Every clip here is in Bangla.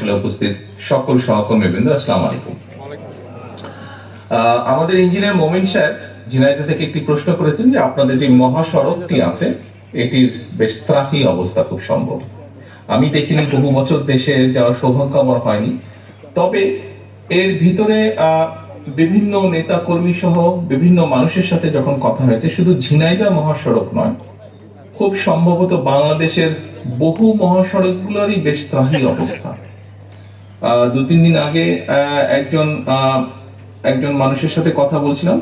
কৌশলে উপস্থিত সকল সহকর্মীবৃন্দ, আসসালামু আলাইকুম। আমাদের ইঞ্জিনিয়ার মোমিন সাহেব ঝিনাইদহ থেকে একটি প্রশ্ন করেছেন যে আপনাদের যে মহাসড়কটি আছে এটির বেশ ত্রাহি অবস্থা খুব সম্ভব। আমি দেখিনি, বহু বছর দেশে যাওয়ার সৌভাগ্য আমার হয়নি, তবে এর ভিতরে বিভিন্ন নেতা কর্মী সহ বিভিন্ন মানুষের সাথে যখন কথা হয়েছে, শুধু ঝিনাইদহ মহাসড়ক নয়, খুব সম্ভবত বাংলাদেশের বহু মহাসড়কগুলোরই বেশ ত্রাহি অবস্থা। 2-3 দিন আগে একজন মানুষের সাথে কথা বলছিলাম,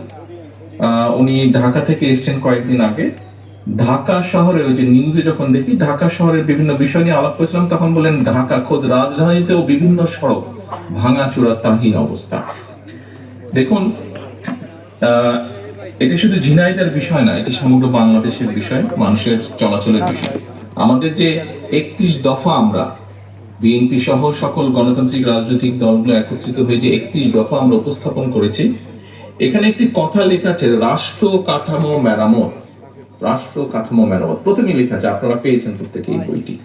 উনি ঢাকা থেকে এসেছেন কয়েকদিন আগে। ঢাকা শহরে ওই যে নিউজে যখন দেখি ঢাকা শহরের বিভিন্ন বিষয় নিয়ে আলাপ করছিলাম, তখন বলেন ঢাকা খোদ রাজধানীতেও বিভিন্ন সড়ক ভাঙাচোরা ত্রাহীন অবস্থা। দেখুন, এটি শুধু ঝিনাইদহের বিষয় না, এটি সমগ্র বাংলাদেশের বিষয়, মানুষের চলাচলের বিষয়। আমাদের যে 31 দফা, আমরা বিএনপি সহ সকল গণতান্ত্রিক রাজনৈতিক দলগুলো একত্রিত হয়ে যে 31 দফা আমরা উপস্থাপন করেছি, এখানে একটি কথা লেখা আছে রাষ্ট্র কাঠামো মেরামত। রাষ্ট্র কাঠামো মেরামত প্রথমে লেখা আছে, আপনারা পেয়েছেন প্রত্যেকে এই বইটি।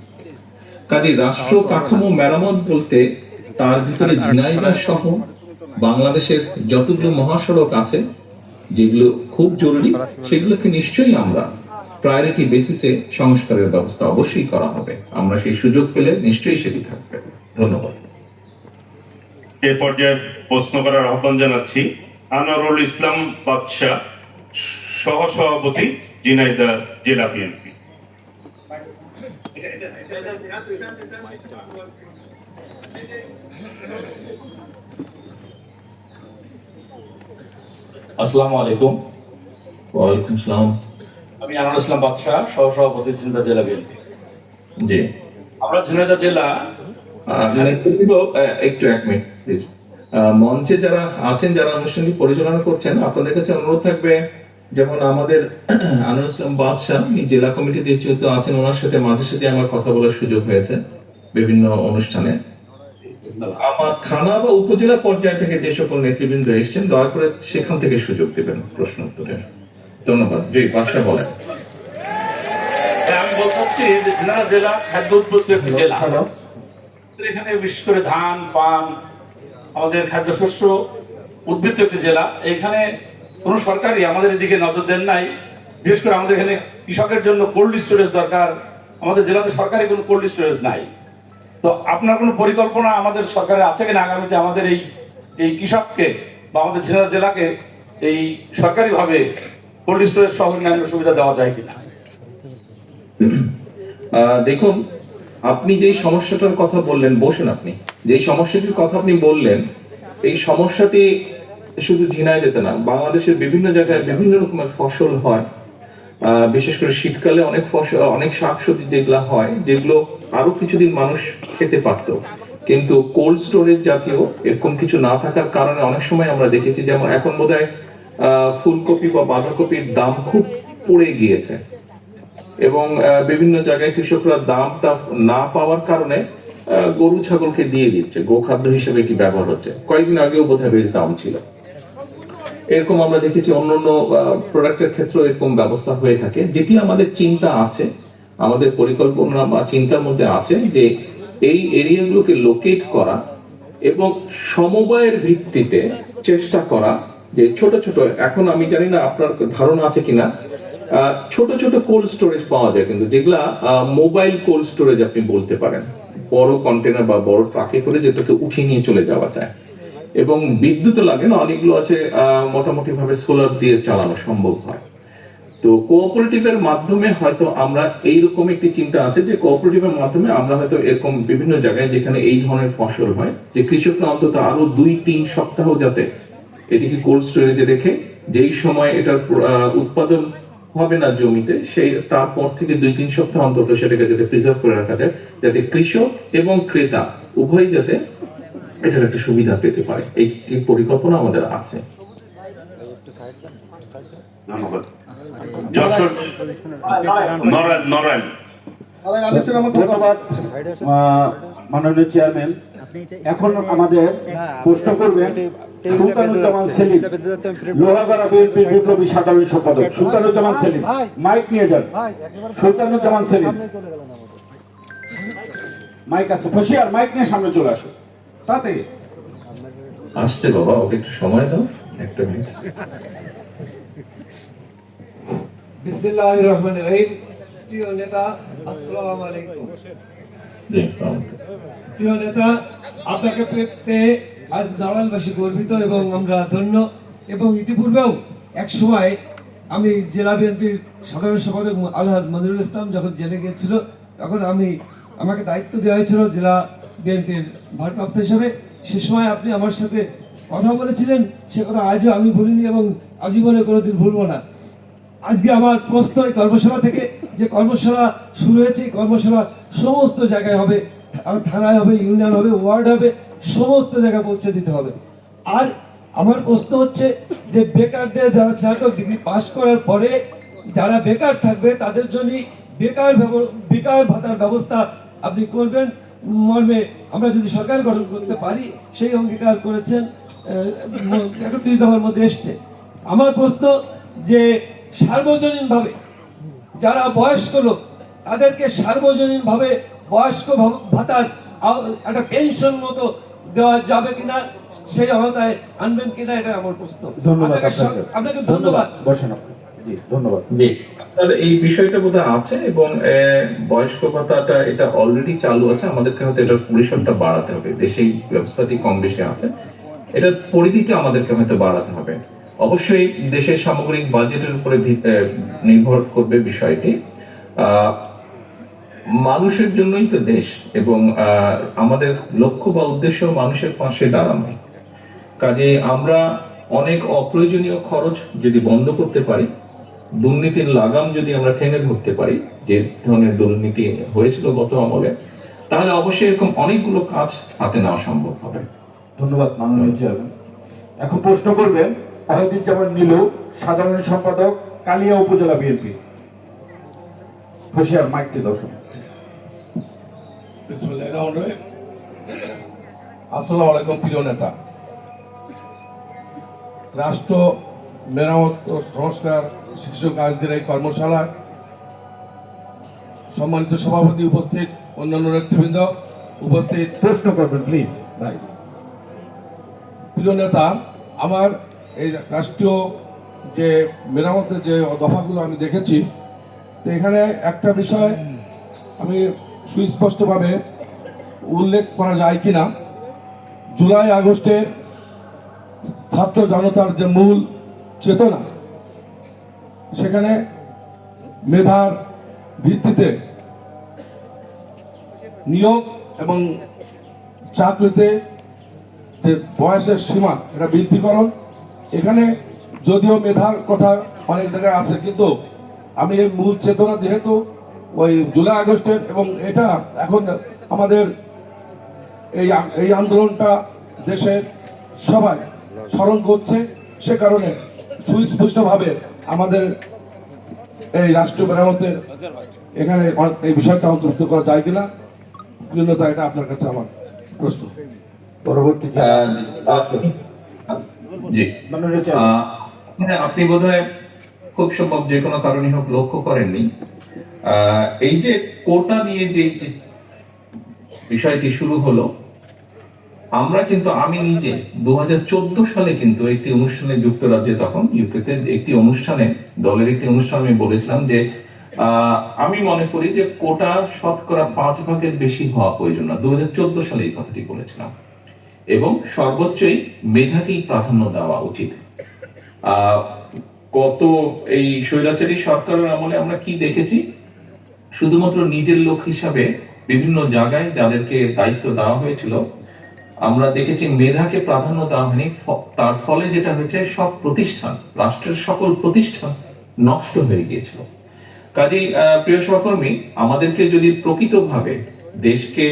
কাজে রাষ্ট্র কাঠামো মেরামত বলতে তার ভিতরে ঝিনাইদহ সহ বাংলাদেশের যতগুলো মহাসড়ক আছে যেগুলো খুব জরুরি, সেগুলোকে নিশ্চয়ই আমরা প্রায়োরিটি বেসিসে সংস্কারের ব্যবস্থা অবশ্যই করা হবে। আমরা সেই সুযোগ পেলে নিশ্চয়ই সেটি থাকবে। ধন্যবাদ। এ পর্যায়ে প্রশ্ন করার আহ্বান জানাচ্ছি আনোয়ারুল ইসলাম বাদশাহ, সহসভাপতি, ঝিনাইদহ জেলা বিএনপি। আসসালামু আলাইকুম। ওয়ালাইকুম আসসালাম। আমি আনোয়ারুল ইসলাম বাদশাহ, সহসভাপতি, ঝিনাইদহ জেলা বিএনপি। জি, আমরা ঝিনাইদহ জেলা একটু 1 মিনিট প্লিজ। মঞ্চে যারা আছেন, যারা অনুষ্ঠানটি পরিচালনা করছেন, আপনাদের কাছে অনুরোধ থাকবে, যেমন আমাদের আনোয়ারুল ইসলাম বাদশাহ জেলা কমিটিতে যেহেতু আছেন, ওনার সাথে মাঝে সাঝে আমার কথা বলার সুযোগ হয়েছে বিভিন্ন অনুষ্ঠানে। আমার থানা বা উপজেলা পর্যায় থেকে যে সকল নেতৃবৃন্দ এসেছেন, দয়া করে সেখান থেকে সুযোগ দেবেন প্রশ্ন উত্তরের। ধন্যবাদ। জি, বাদশাহ বলেন। আমি বলতে চাচ্ছি যে ঝিনাইদহ জেলা খাদ্য উৎপত্তি একটি জেলা। এখানে বিশেষ করে ধান, পান, আমাদের খাদ্যশস্য উদ্ভিদ একটি জেলা। এখানে কোনো সরকারই আমাদের এদিকে নজর দেন নাই। বিশেষ করে আমাদের এখানে কৃষকের জন্য কোল্ড স্টোরেজ দরকার। আমাদের জেলাতে সরকারি কোনো কোল্ড স্টোরেজ নাই। তো আপনার কোনো পরিকল্পনা আমাদের সরকারের আছে কিনা আগামীতে আমাদের এই কৃষককে বা আমাদের ঝিনাইদহ জেলাকে এই সরকারিভাবে কোল্ড স্টোরেজ সহ অন্যান্য সুবিধা দেওয়া যায় কিনা? দেখুন, আপনি যেই সমস্যাটার কথা বললেন, বসুন, আপনি যেই সমস্যাটির কথা আপনি বললেন, এই সমস্যাটি শুধু ঝিনাইদহে না, বাংলাদেশের বিভিন্ন জায়গায় বিভিন্ন রকমের ফসল হয়। বিশেষ করে শীতকালে অনেক ফসল, অনেক শাকসবজি যেগুলো হয়, যেগুলো আরো কিছুদিন মানুষ খেতে পারত, কিন্তু কোল্ড স্টোরেজ জাতীয় এরকম কিছু না থাকার কারণে অনেক সময় আমরা দেখেছি, যেমন এখন বোধহয় ফুলকপি বা বাঁধাকপির দাম খুব পড়ে গিয়েছে, এবং বিভিন্ন জায়গায় কৃষকরা দামটা না পাওয়ার কারণে গরু ছাগলকে দিয়ে দিচ্ছে, গোখাদ্য হিসেবে কি ব্যবহার হচ্ছে। কয়েকদিন আগেও বোধহয় বেশ দাম ছিল। এরকম আমরা দেখেছি অন্যান্য প্রোডাক্টের ক্ষেত্রে এরকম ব্যবস্থা হয়ে থাকে। যেটি আমাদের চিন্তা আছে, আমাদের পরিকল্পনা বা চিন্তার মধ্যে আছে, যে এই এরিয়াগুলোকে লোকেট করা এবং সমবায়ের ভিত্তিতে চেষ্টা করা, যে ছোট ছোট, এখন আমি জানি না আপনার ধারণা আছে কিনা, ছোট ছোট কোল্ড স্টোরেজ পাওয়া যায়, কিন্তু যেগুলা মোবাইল কোল্ড স্টোরেজ আপনি বলতে পারেন, বড় কন্টেনার বা বড় ট্রাকে করে যেটাকে উঠিয়ে নিয়ে চলে যাওয়া যায়, এবং বিদ্যুৎ লাগে না, অনেকগুলো আছে মোটামুটি ভাবে সোলার দিয়ে চালানো সম্ভব হয়। তো কোঅপারেটিভের মাধ্যমে হয়তো আমরা এইরকম একটি চিন্তা আছে, যে কোঅপারেটিভের মাধ্যমে আমরা হয়তো এরকম বিভিন্ন জায়গায় যেখানে এই ধরনের ফসল হয়, যে কৃষকরা অন্তত আরো 2-3 সপ্তাহ যাতে এটিকে কোল্ড স্টোরেজে রেখে, যেই সময় এটার উৎপাদন হবে না জমিতে, সেই তারপর থেকে 2-3 সপ্তাহ অন্তত সেটাকে যাতে প্রিজার্ভ করে রাখা যায়, যাতে কৃষক এবং ক্রেতা উভয় যাতে এটার একটা সুবিধা পেতে পারে। এই পরিকল্পনা আমাদের আছে। ধন্যবাদ। যশোর নরায়ণ। ধন্যবাদ মাননীয় চেয়ারম্যান। এখন আমাদের প্রশ্ন করবেন সুলতানুজ্জামান সেলিম, লোহাগাড়া বিএনপির বিপ্লবী সাধারণ সম্পাদক। সুলতানুজ্জামান সেলিম, মাইক নিয়ে যান। সুলতানুজ্জামান সেলিম। মাইক আছে, বসিয়ার মাইক নিয়ে সামনে চলে আসো তাতে। আসছে বাবা, ওকে একটু সময় দাও, একটা মিনিট। বিসমিল্লাহির রহমানির রহিম। প্রিয় নেতা, আসসালামু আলাইকুম। জি, আসসালামু আলাইকুম। প্রিয় নেতা, আপনাকে পেয়ে আজ নারায়ণবাসী গর্বিত এবং আমরা ধন্য। এবং ইতিপূর্বেও এক সময় আমি জেলা বিএনপির সাধারণ সম্পাদক আলহাজ মনিরুল ইসলাম যখন জেলে গিয়েছিল, তখন আমাকে দায়িত্ব দেওয়া হয়েছিল জেলা বিএনপির ভারপ্রাপ্ত হিসাবে। সে সময় আপনি আমার সাথে কথা বলেছিলেন, সে কথা আজও আমি ভুলিনি এবং আজীবনে কোনোদিন ভুলবো না। আজকে আমার প্রশ্ন এই কর্মশালা থেকে, যে কর্মশালা শুরু হয়েছে, এই কর্মশালা সমস্ত জায়গায় হবে, থানায় হবে, ইউনিয়ন হবে, ওয়ার্ড হবে, সমস্ত জায়গায় পৌঁছে দিতে হবে। আর আমার প্রশ্ন হচ্ছে যে বেকারদের যারা স্নাতক ডিগ্রি পাশ করার পরে যারা বেকার থাকবে তাদের জন্য বেকার ভাতার ব্যবস্থা আপনি করবেন মর্মে আমরা যদি সরকার গঠন করতে পারি, সেই অঙ্গীকার করেছেন, 31 দফার মধ্যে এসছে। আমার প্রশ্ন যে সার্বজনীনভাবে যারা বয়স্ক লোক তাদেরকে সার্বজনীনভাবে বয়স্ক ভাতার একটা পেনশন মতো দেওয়া যাবে কিনা, সেই আওতায় আনবেন কিনা, এটা আমার প্রশ্ন। ধন্যবাদ আপনাকে ধন্যবাদ। বসেন আপনি। জি, ধন্যবাদ। জি, আপনার এই বিষয়টা বোধহয় আছে এবং বয়স্ক ভাতাটা এটা অলরেডি চালু আছে। আমাদেরকে হয়তো এটার পরিসরটা বাড়াতে হবে। দেশে এই ব্যবস্থাটি কম বেশি আছে, এটার পরিধিটা আমাদেরকে হয়তো বাড়াতে হবে। অবশ্যই দেশের সামগ্রিক বাজেটের উপরে নির্ভর করবে বিষয়টি। মানুষের জন্যই তো দেশ, এবং আমাদের লক্ষ্য বা উদ্দেশ্য মানুষের পাশে দাঁড়ানো। কাজে আমরা অনেক অপ্রয়োজনীয় খরচ যদি বন্ধ করতে পারি, দুর্নীতির লাগাম যদি আমরা টেনে ধরতে পারি, যে ধরনের দুর্নীতি হয়েছিল গত আমলে, তাহলে অবশ্যই এরকম অনেকগুলো কাজ হাতে নেওয়া সম্ভব হবে। ধন্যবাদ মাননীয় চেয়ারম্যান। এখন প্রশ্ন করবেন ওয়াহিদুজ্জামান নীলু, সাধারণ সম্পাদক, কালিয়া উপজেলা বিএনপি। বসিয়ার মাইকটি দর্শন। বিসমিল্লাহির রহমানির রহিম। আসসালামু আলাইকুম। প্রিয় নেতা, রাষ্ট্র মেরামত ও সংস্কার শীর্ষক আজকের এই কর্মশালায় সম্মানিত সভাপতি উপস্থিত, অন্যান্য নেতৃবৃন্দ উপস্থিত, প্রশ্ন করবেন প্লিজ। ভাই, প্রিয় নেতা, আমার এই রাষ্ট্রীয় যে মেরামতের যে দফাগুলো আমি দেখেছি, তো এখানে একটা বিষয় আমি সুস্পষ্টভাবে উল্লেখ করা যায় কিনা, জুলাই আগস্টের ছাত্র জনতার যে মূল চেতনা, সেখানে মেধার ভিত্তিতে নিয়োগ এবং চাকরিতে যে বয়সের সীমা এটা বৃদ্ধিকরণ, এখানে যদিও মেধার কথা অনেক জায়গায় আছে, কিন্তু আমি এই মূল চেতনা যেহেতু ওই জুলাই আগস্টের, এবং এটা এখন আমাদের এই আন্দোলনটা দেশের সবাই স্মরণ করছে, সে কারণে সুস্পষ্টভাবে আমাদের এই রাষ্ট্রীয় মেরামতের এখানে এই বিষয়টা অন্তর্ভুক্ত করা যায় কিনা, প্রিয়তা, এটা আপনার কাছে আমার প্রশ্ন। পরবর্তী জি, মাননীয় চেয়ারম্যান। হ্যাঁ, আপনি বোধহয় খুব সম্ভব যে কোনো কারণে হোক লক্ষ্য করেননি, এই যে কোটা নিয়ে যে বিষয়টি শুরু হলো, আমরা কিন্তু আমি নিজে 2014 সালে কিন্তু একটি অনুষ্ঠানে যুক্তরাজ্যে, তখন ইউকেতে একটি অনুষ্ঠানে, দলের একটি অনুষ্ঠানে আমি বলেছিলাম যে আমি মনে করি যে কোটা শতকরা 5 ভাগের বেশি হওয়া প্রয়োজন না। 2014 সালে এই কথাটি বলেছিলাম, এবং সর্বোচ্চই মেধাকেই প্রাধান্য দেওয়া উচিত। কত এই স্বৈরাচারী সরকারের আমলে আমরা কি দেখেছি, শুধুমাত্র নিজের লোক হিসাবে বিভিন্ন জায়গায় যাদেরকে দায়িত্ব দেওয়া হয়েছিল, আমরা দেখেছি মেধাকে প্রাধান্য দেওয়া হয়নি। তার ফলে যেটা হয়েছে, সব প্রতিষ্ঠান, রাষ্ট্রের সকল প্রতিষ্ঠান নষ্ট হয়ে গিয়েছিল। কাজেই প্রিয় সহকর্মী, আমাদেরকে যদি প্রকৃতভাবে দেশকে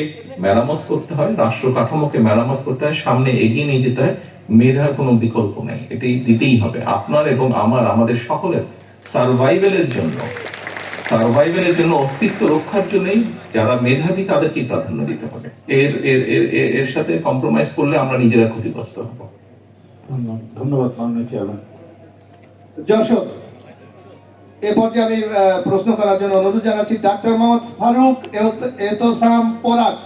মেরামত করতে হয়, রাষ্ট্র কাঠামোকে মেরামত করতে হয়, সামনে এগিয়ে নিয়ে যেতে হয়, মেধার কোনো বিকল্প নেই, এটাই দিতেই হবে। আপনার এবং আমাদের সকলের সার্ভাইভেলের জন্য, অস্তিত্ব রক্ষার জন্যই যারা মেধাবী তাদেরকে প্রাধান্য দিতে হবে। এর সাথে কম্প্রোমাইজ করলে আমরা নিজেরা ক্ষতিগ্রস্ত হব। ধন্যবাদ মাননীয় চেয়ারম্যান। যশোর, এ পর্যায়ে আমি প্রশ্ন করার জন্য অনুরোধ জানাচ্ছি ডাক্তার মোহাম্মদ ফারুক এহতসাম পরাগ,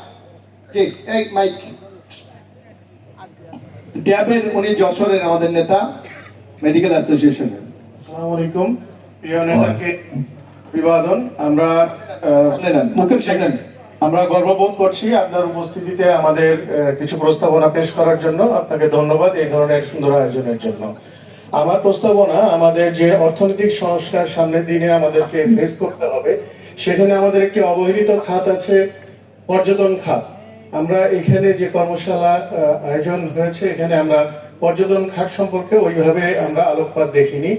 জি, এই মাইক। ট্যাবের উনি যশোরের আমাদের নেতা, মেডিকেল অ্যাসোসিয়েশনের। আসসালামু আলাইকুম, প্রিয় নেতাকে অভিবাদন। আমরা মুখের সামনে। আমরা গর্ববোধ করছি আপনার উপস্থিতিতে আমাদের কিছু প্রস্তাবনা পেশ করার জন্য। আপনাকে ধন্যবাদ এই ধরনের সুন্দর আয়োজনের জন্য। আমার প্রস্তাবনা, আমাদের যে অর্থনৈতিক সংস্কার সামনের দিনে আমাদেরকে ফেস করতে হবে, সেখানে আমাদের একটি অবহেলিত খাত আছে, পর্যটন খাত। আমরা এখানে যে কর্মশালা আয়োজন হয়েছে, এখানে আমরা পর্যটন খাত সম্পর্কে ওইভাবে আমরা আলোকপাত দেখিনি।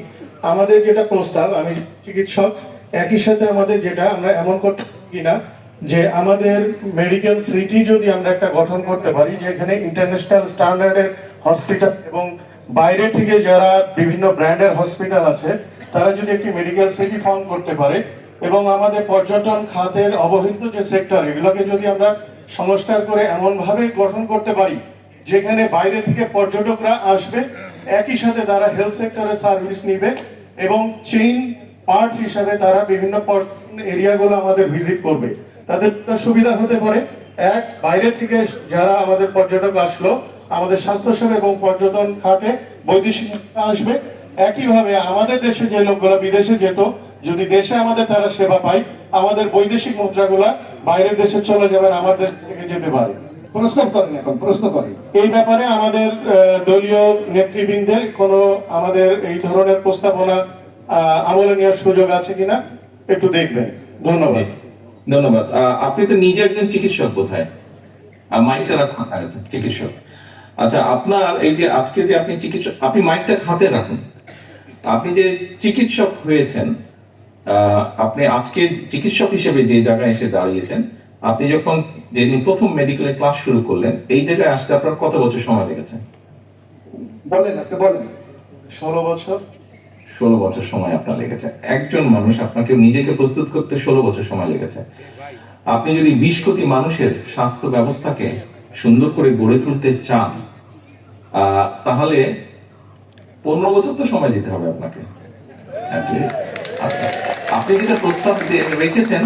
আমাদের যেটা প্রস্তাব, আমি চিকিৎসক, একই সাথে আমাদের যেটা আমরা এমন করতে কিনা যে আমাদের মেডিকেল সিটি যদি আমরা একটা গঠন করতে পারি, যেখানে ইন্টারন্যাশনাল স্ট্যান্ডার্ডের হসপিটাল এবং বাইরে থেকে যারা বিভিন্ন ব্র্যান্ডের হসপিটাল আছে, তারা যদি একটি মেডিকেল সিটি ফর্ম করতে পারে, এবং আমাদের পর্যটন খাতের অবহেলিত যে সেক্টর, এগুলোকে যদি আমরা সংস্কার করে এমন ভাবে গঠন করতে পারি যেখানে বাইরে থেকে পর্যটকরা আসবে, একই সাথে তারা হেলথ সেক্টরে সার্ভিস নিবে এবং চেইন পার্ট হিসাবে তারা বিভিন্ন এরিয়াগুলো আমাদের ভিজিট করবে। তাদের সুবিধা হতে পারে, এক, বাইরে থেকে যারা আমাদের পর্যটক আসলো, আমাদের স্বাস্থ্যসেবা এবং পর্যটন খাতে বৈদেশিক আসবে। একইভাবে আমাদের দেশে যে লোকগুলো বিদেশে যেত, যদি দেশে আমাদের তারা সেবা পায়, আমাদের বৈদেশিক মুদ্রাগুলা বাইরের দেশে চলে যাবেন, আমার দেশ থেকে যেতে পারে। প্রশ্ন করেন, এখন প্রশ্ন করেন। এই ব্যাপারে আমাদের দলীয় নেতৃবৃন্দের কোনো আমাদের এই ধরনের প্রস্তাবনা আমলে নেওয়ার সুযোগ আছে কিনা একটু দেখবেন। ধন্যবাদ। ধন্যবাদ। আপনি তো নিজে একজন চিকিৎসক, কোথায় মাইকটা রাখুন? আচ্ছা, চিকিৎসক। আচ্ছা, আপনার এই যে আজকে যে আপনি চিকিৎসক, আপনি মাইকটা হাতে রাখুন। আপনি যে চিকিৎসক হয়েছেন, আপনি আজকে চিকিৎসক হিসেবে যে জায়গায় এসে দাঁড়িয়েছেন, আপনি যখন যেদিন প্রথম মেডিকেলের ক্লাস শুরু করলেন, এই জায়গায় আসতে আপনার কত বছর সময় লেগেছে? বলেন, আপনি বলেন। 16 বছর। 16 বছর সময় আপনার লেগেছে। একজন মানুষ, আপনাকে নিজেকে প্রস্তুত করতে 16 বছর সময় লেগেছে। আপনি যদি 20 কোটি মানুষের স্বাস্থ্য ব্যবস্থাকে সুন্দর করে গড়ে তুলতে চান, তাহলে 15 বছর তো সময় দিতে হবে আপনাকে। আচ্ছা, আপনি যেটা প্রস্তাব রেখেছেন,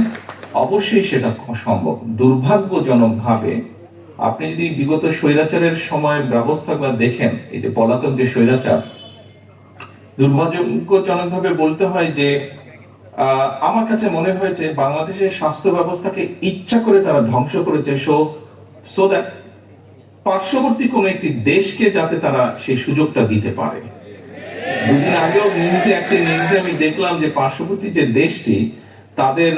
অবশ্যই সেটা সম্ভব। দুর্ভাগ্যজনক ভাবে আপনি যদি বিগত স্বৈরাচারের সময় ব্যবস্থাগুলো দেখেন, এই যে পলাতক যে স্বৈরাচার, দুর্ভাগ্যজনক ভাবে বলতে হয় যে আমার কাছে মনে হয়েছে বাংলাদেশের স্বাস্থ্য ব্যবস্থাকে ইচ্ছা করে তারা ধ্বংস করেছে, সো দ্যাট পার্শ্ববর্তী কোন একটি দেশকে যাতে তারা সেই সুযোগটা দিতে পারে। দুদিন আগেও একটা নিউজে আমি দেখলাম যে পার্শ্ববর্তী যে দেশটি, তাদের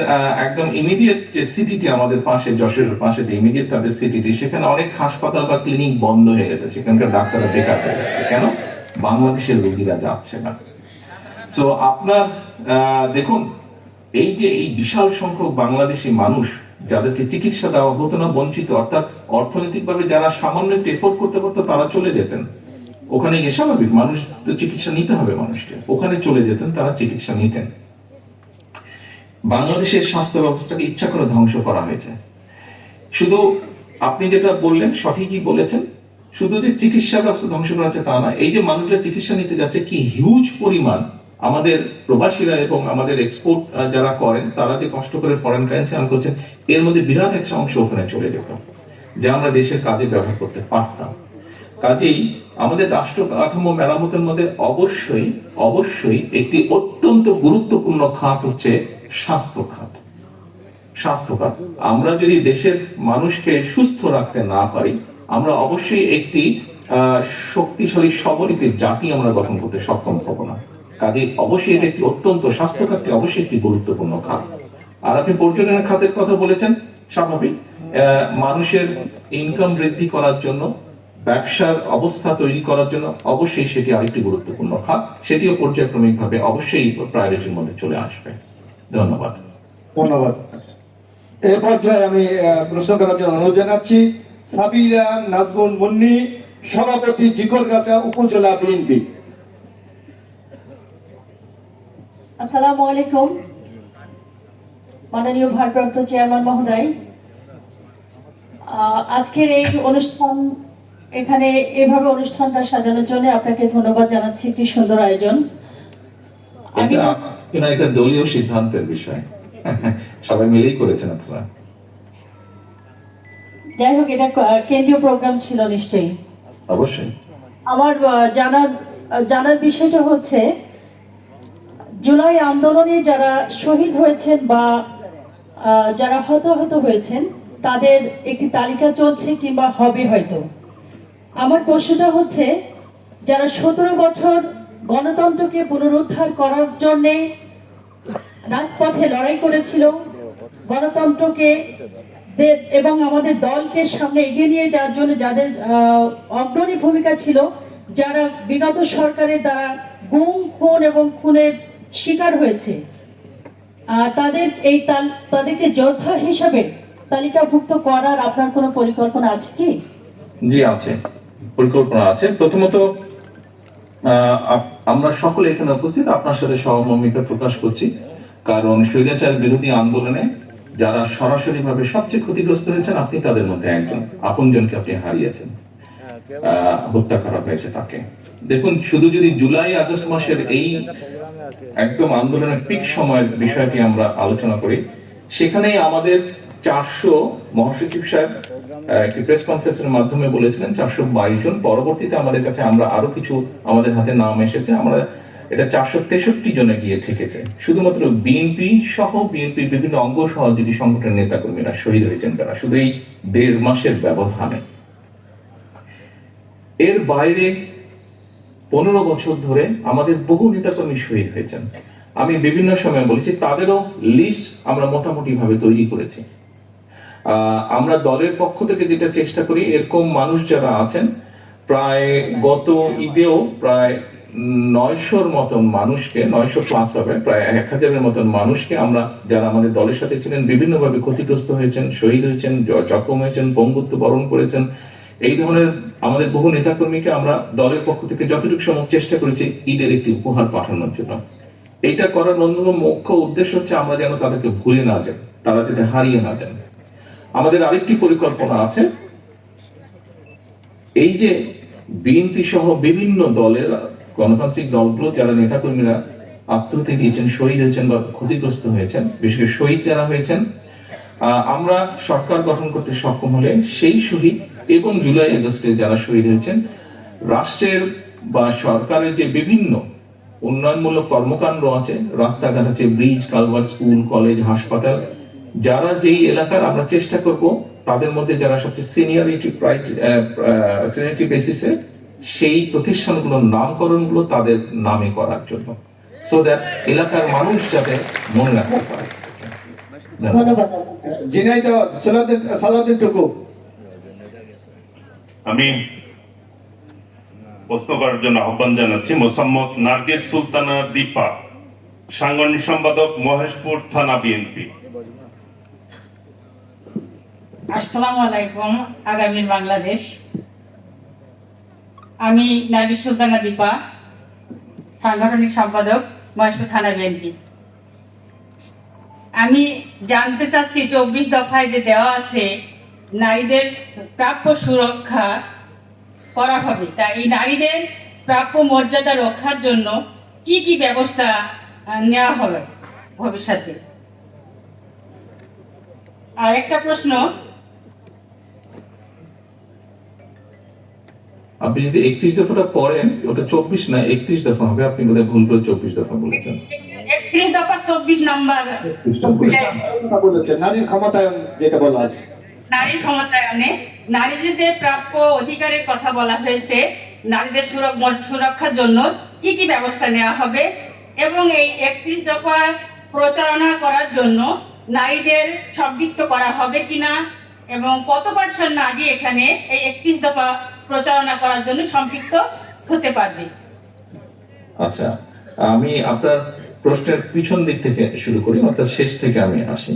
একদম ইমিডিয়েট যে সিটিটি আমাদের পাশে, যশোরের পাশে যে ইমিডিয়েট তাদের সিটিটি, সেখানে অনেক হাসপাতাল বা ক্লিনিক বন্ধ হয়ে গেছে, সেখানকার ডাক্তাররা বেকার হয়ে যাচ্ছে। কেন? বাংলাদেশের রোগীরা যাচ্ছে না। সো আপনার দেখুন, এই যে এই বিশাল সংখ্যক বাংলাদেশি মানুষ যাদেরকে চিকিৎসা দেওয়া হতো না, বঞ্চিত, অর্থাৎ অর্থনৈতিকভাবে যারা সামান্য একটু এফোর্ড করতে পারতো তারা চলে যেতেন ওখানে গিয়ে। স্বাভাবিক, মানুষ তো চিকিৎসা নিতে হবে মানুষকে, ওখানে চলে যেতেন, তারা চিকিৎসা নিতেন। বাংলাদেশের স্বাস্থ্য ব্যবস্থাকে ইচ্ছা করে ধ্বংস করা হয়েছে। শুধু আপনি যেটা বললেন সঠিকই বলেছেন, শুধু যে চিকিৎসা ব্যবস্থা ধ্বংস করা হচ্ছে তা না, এই যে মানুষরা চিকিৎসা নিতে যাচ্ছে, কি হিউজ পরিমাণ আমাদের প্রবাসীরা এবং আমাদের এক্সপোর্ট যারা করেন, তারা যে কষ্ট করে ফরেন কারেন্সি আর্ন করছেন, এর মধ্যে বিরাট একটা অংশ ওখানে চলে যেত, যা আমরা দেশের কাজে ব্যবহার করতে পারতাম। কাজেই আমাদের রাষ্ট্র কাঠামো মেরামতের মধ্যে অবশ্যই অবশ্যই একটি অত্যন্ত গুরুত্বপূর্ণ খাত হচ্ছে স্বাস্থ্য খাত। স্বাস্থ্য খাত, আমরা যদি দেশের মানুষকে সুস্থ রাখতে না পারি, আমরা অবশ্যই একটি শক্তিশালী সবলীতি জাতি আমরা গঠন করতে সক্ষম হব না। কাজে অবশ্যই এটা একটি অত্যন্ত, স্বাস্থ্য খাতটি অবশ্যই একটি গুরুত্বপূর্ণ খাত। আর আপনি পর্যটনের খাতের কথা বলেছেন, স্বাভাবিক, মানুষের ইনকাম বৃদ্ধি করার জন্য, ব্যবসার অবস্থা তৈরি করার জন্য অবশ্যই সেটি আরেকটি গুরুত্বপূর্ণ খাত, সেটিও পর্যায়ক্রমিক ভাবে অবশ্যই প্রায়োরিটির মধ্যে চলে আসবে। ধন্যবাদ। ধন্যবাদ। এই পর্যায়ে আমি প্রশ্ন করার জন্য অনুরোধ জানাচ্ছি সাবিরা নাজমুন মুন্নি, সভাপতি জিকরগাছা উপজেলা বিএনপি। আসসালামু আলাইকুম, মাননীয় ভারপ্রাপ্ত চেয়ারম্যান মহোদয়। আজকের এই অনুষ্ঠান, এখানে এভাবে অনুষ্ঠানটা সাজানোর জন্য আপনাকে ধন্যবাদ জানাচ্ছি। একটি সুন্দর আয়োজন। এটা দলীয় সিদ্ধান্তের বিষয়, সবাই মিলেই করেছেন আপনারা। যাই হোক, এটা কেন্দ্রীয় প্রোগ্রাম ছিল নিশ্চয়ই। অবশ্যই। আমার জানার বিষয়টা হচ্ছে, জুলাই আন্দোলনে যারা শহীদ হয়েছেন বা যারা হতাহত হয়েছেন তাদের একটি তালিকা চলছে কিংবা হবে হয়তো। আমার প্রশ্নটা হচ্ছে, যারা 17 বছর গণতন্ত্রকে পুনরুদ্ধার করার জন্যে রাজপথে লড়াই করেছিল, গণতন্ত্রকে এবং আমাদের দলকে সামনে এগিয়ে নিয়ে যাওয়ার জন্য যাদের অগ্রণী ভূমিকা ছিল, যারা বিগত সরকারের দ্বারা গুম, খুন এবং খুনের শিকার হয়েছে, তাদেরকে যোদ্ধা হিসাবে তালিকাভুক্ত করার আপনার কোনো পরিকল্পনা আছে কি? জি আছে, পরিকল্পনা আছে। প্রথমত আমরা সকলে এখানে উপস্থিত আপনার সাথে সহমর্মিতা প্রকাশ করছি, কারণ স্বৈরাচার বিরোধী আন্দোলনে যারা সরাসরি ভাবে সবচেয়ে ক্ষতিগ্রস্ত হয়েছেন আপনি তাদের মধ্যে একজন, আপনজনকে আপনি হারিয়েছেন, হত্যা করা হয়েছে তাকে। দেখুন, শুধু যদি জুলাই আগস্ট মাসের এই একদম আন্দোলনের পিক সময়ের বিষয়টি আমরা আলোচনা করি, সেখানেই আমাদের 400 মহাসচিব সাহেব একটি প্রেস কনফারেন্সের মাধ্যমে বলেছিলেন 422 জন। পরবর্তীতে আমাদের কাছে আরো কিছু আমাদের হাতে নাম এসেছে, আমরা এটা 463 জনে গিয়ে ঠেকেছে। শুধুমাত্র বিএনপি সহ বিএনপির বিভিন্ন অঙ্গ সহযোগী সংগঠনের নেতাকর্মীরা শহীদ হয়েছেন তারা, শুধু এই 1.5 মাসের ব্যবধানে। এর বাইরে 15 বছর ধরে আমাদের বহু নেতাকর্মী শহীদ হয়েছেন। আমি বিভিন্ন সময় বলেছি, তাদেরও লিস্ট আমরা মোটামুটি ভাবে তৈরি করেছি। আমরা দলের পক্ষ থেকে যেটা চেষ্টা করি, এরকম মানুষ যারা আছেন, প্রায় গত ঈদেও প্রায় 900-র মতন মানুষকে, 900 প্লাস হবে, প্রায় 1000-এর মতন মানুষকে আমরা, যারা আমাদের দলের সাথে ছিলেন, বিভিন্নভাবে ক্ষতিগ্রস্ত হয়েছেন, শহীদ হয়েছেন, জখম হয়েছেন, পঙ্গুত্ব বরণ করেছেন, এই ধরনের আমাদের বহু নেতাকর্মীকে আমরা দলের পক্ষ থেকে যতটুকু সম্ভব চেষ্টা করেছি ঈদের একটি উপহার পাঠানোর জন্য। এইটা করার অন্যতম মুখ্য উদ্দেশ্য হচ্ছে আমরা যেন তাদেরকে ভুলে না যাই, তারা যাতে হারিয়ে না যান। আমাদের আরেকটি পরিকল্পনা আছে, এই যে বিএনপি সহ বিভিন্ন দলের গণতান্ত্রিক দলগুলো যারা নেতাকর্মীরা আত্মহত্যা দিয়েছেন, শহীদ হয়েছেন বা ক্ষতিগ্রস্ত হয়েছেন, বিশেষ করে শহীদ যারা হয়েছেন, আমরা সরকার গঠন করতে সক্ষম হলে সেই শহীদ এবং জুলাই আগস্টে যারা শহীদ হয়েছেন, রাষ্ট্রের বা সরকারের যে বিভিন্ন উন্নয়নমূলক কর্মকাণ্ড আছে, রাস্তাঘাট আছে, ব্রিজ, কালভার্ট, স্কুল, কলেজ, হাসপাতাল, যারা যেই এলাকার, আমরা চেষ্টা করব তাদের মধ্যে যারা সবচেয়ে সিনিয়রিটি বেসিসে সেই প্রতিষ্ঠানগুলোর নামকরণগুলো তাদের নামে করার জন্য, সো দ্যাট এলাকার মানুষ যাতে মনে রাখতে পারে। ধন্যবাদ। ঝিনাইদহ সালাউদ্দিন টুকু। আমি প্রশ্ন করার জন্য আহ্বান জানাচ্ছি মোসাম্মদ নার্গিস সুলতানা দীপা, সাংগঠনিক সম্পাদক, মহেশপুর থানা, বিএনপি। আসসালামু আলাইকুম, আগামীর বাংলাদেশ। আমি নার্গিস সুলতানা দীপা, সাংগঠনিক সম্পাদক, মহেশপুর থানা, বিএনপি। আমি জানতে চাচ্ছি, 24 দফায় যে দেওয়া আছে নারীদের প্রাপ্য সুরক্ষা করা হবে, তা এই নারীদের প্রাপ্য মর্যাদা রক্ষার জন্য কি কি ব্যবস্থা নেওয়া হবে ভবিষ্যতে? আর একটা প্রশ্ন, আপনি যদি 31 দফাটা পড়েন, ওটা 24 না 31 দফা হবে, আপনি বোধহয় ভুল করে 24 দফা বলেছেন। 31 দফা 24 নম্বর বলেছেন নারীর ক্ষমতায়ন, যেটা বলা আছে নারী ক্ষমতায়নে নারীদের প্রাপ্য অধিকারের কথা বলা হয়েছে। নারীদের সুরক্ষার জন্য কি কি ব্যবস্থা নেওয়া হবে এবং এই 31 দফা প্রচারণা করার জন্য নারীদের সম্পৃক্ত করা হবে কিনা এবং কত % নারী এখানে এই 31 দফা প্রচারণা করার জন্য সম্পৃক্ত হতে পারবে? আচ্ছা, আমি আপনার প্রশ্নের পিছন দিক থেকে শুরু করি, অর্থাৎ শেষ থেকে আমি আসি।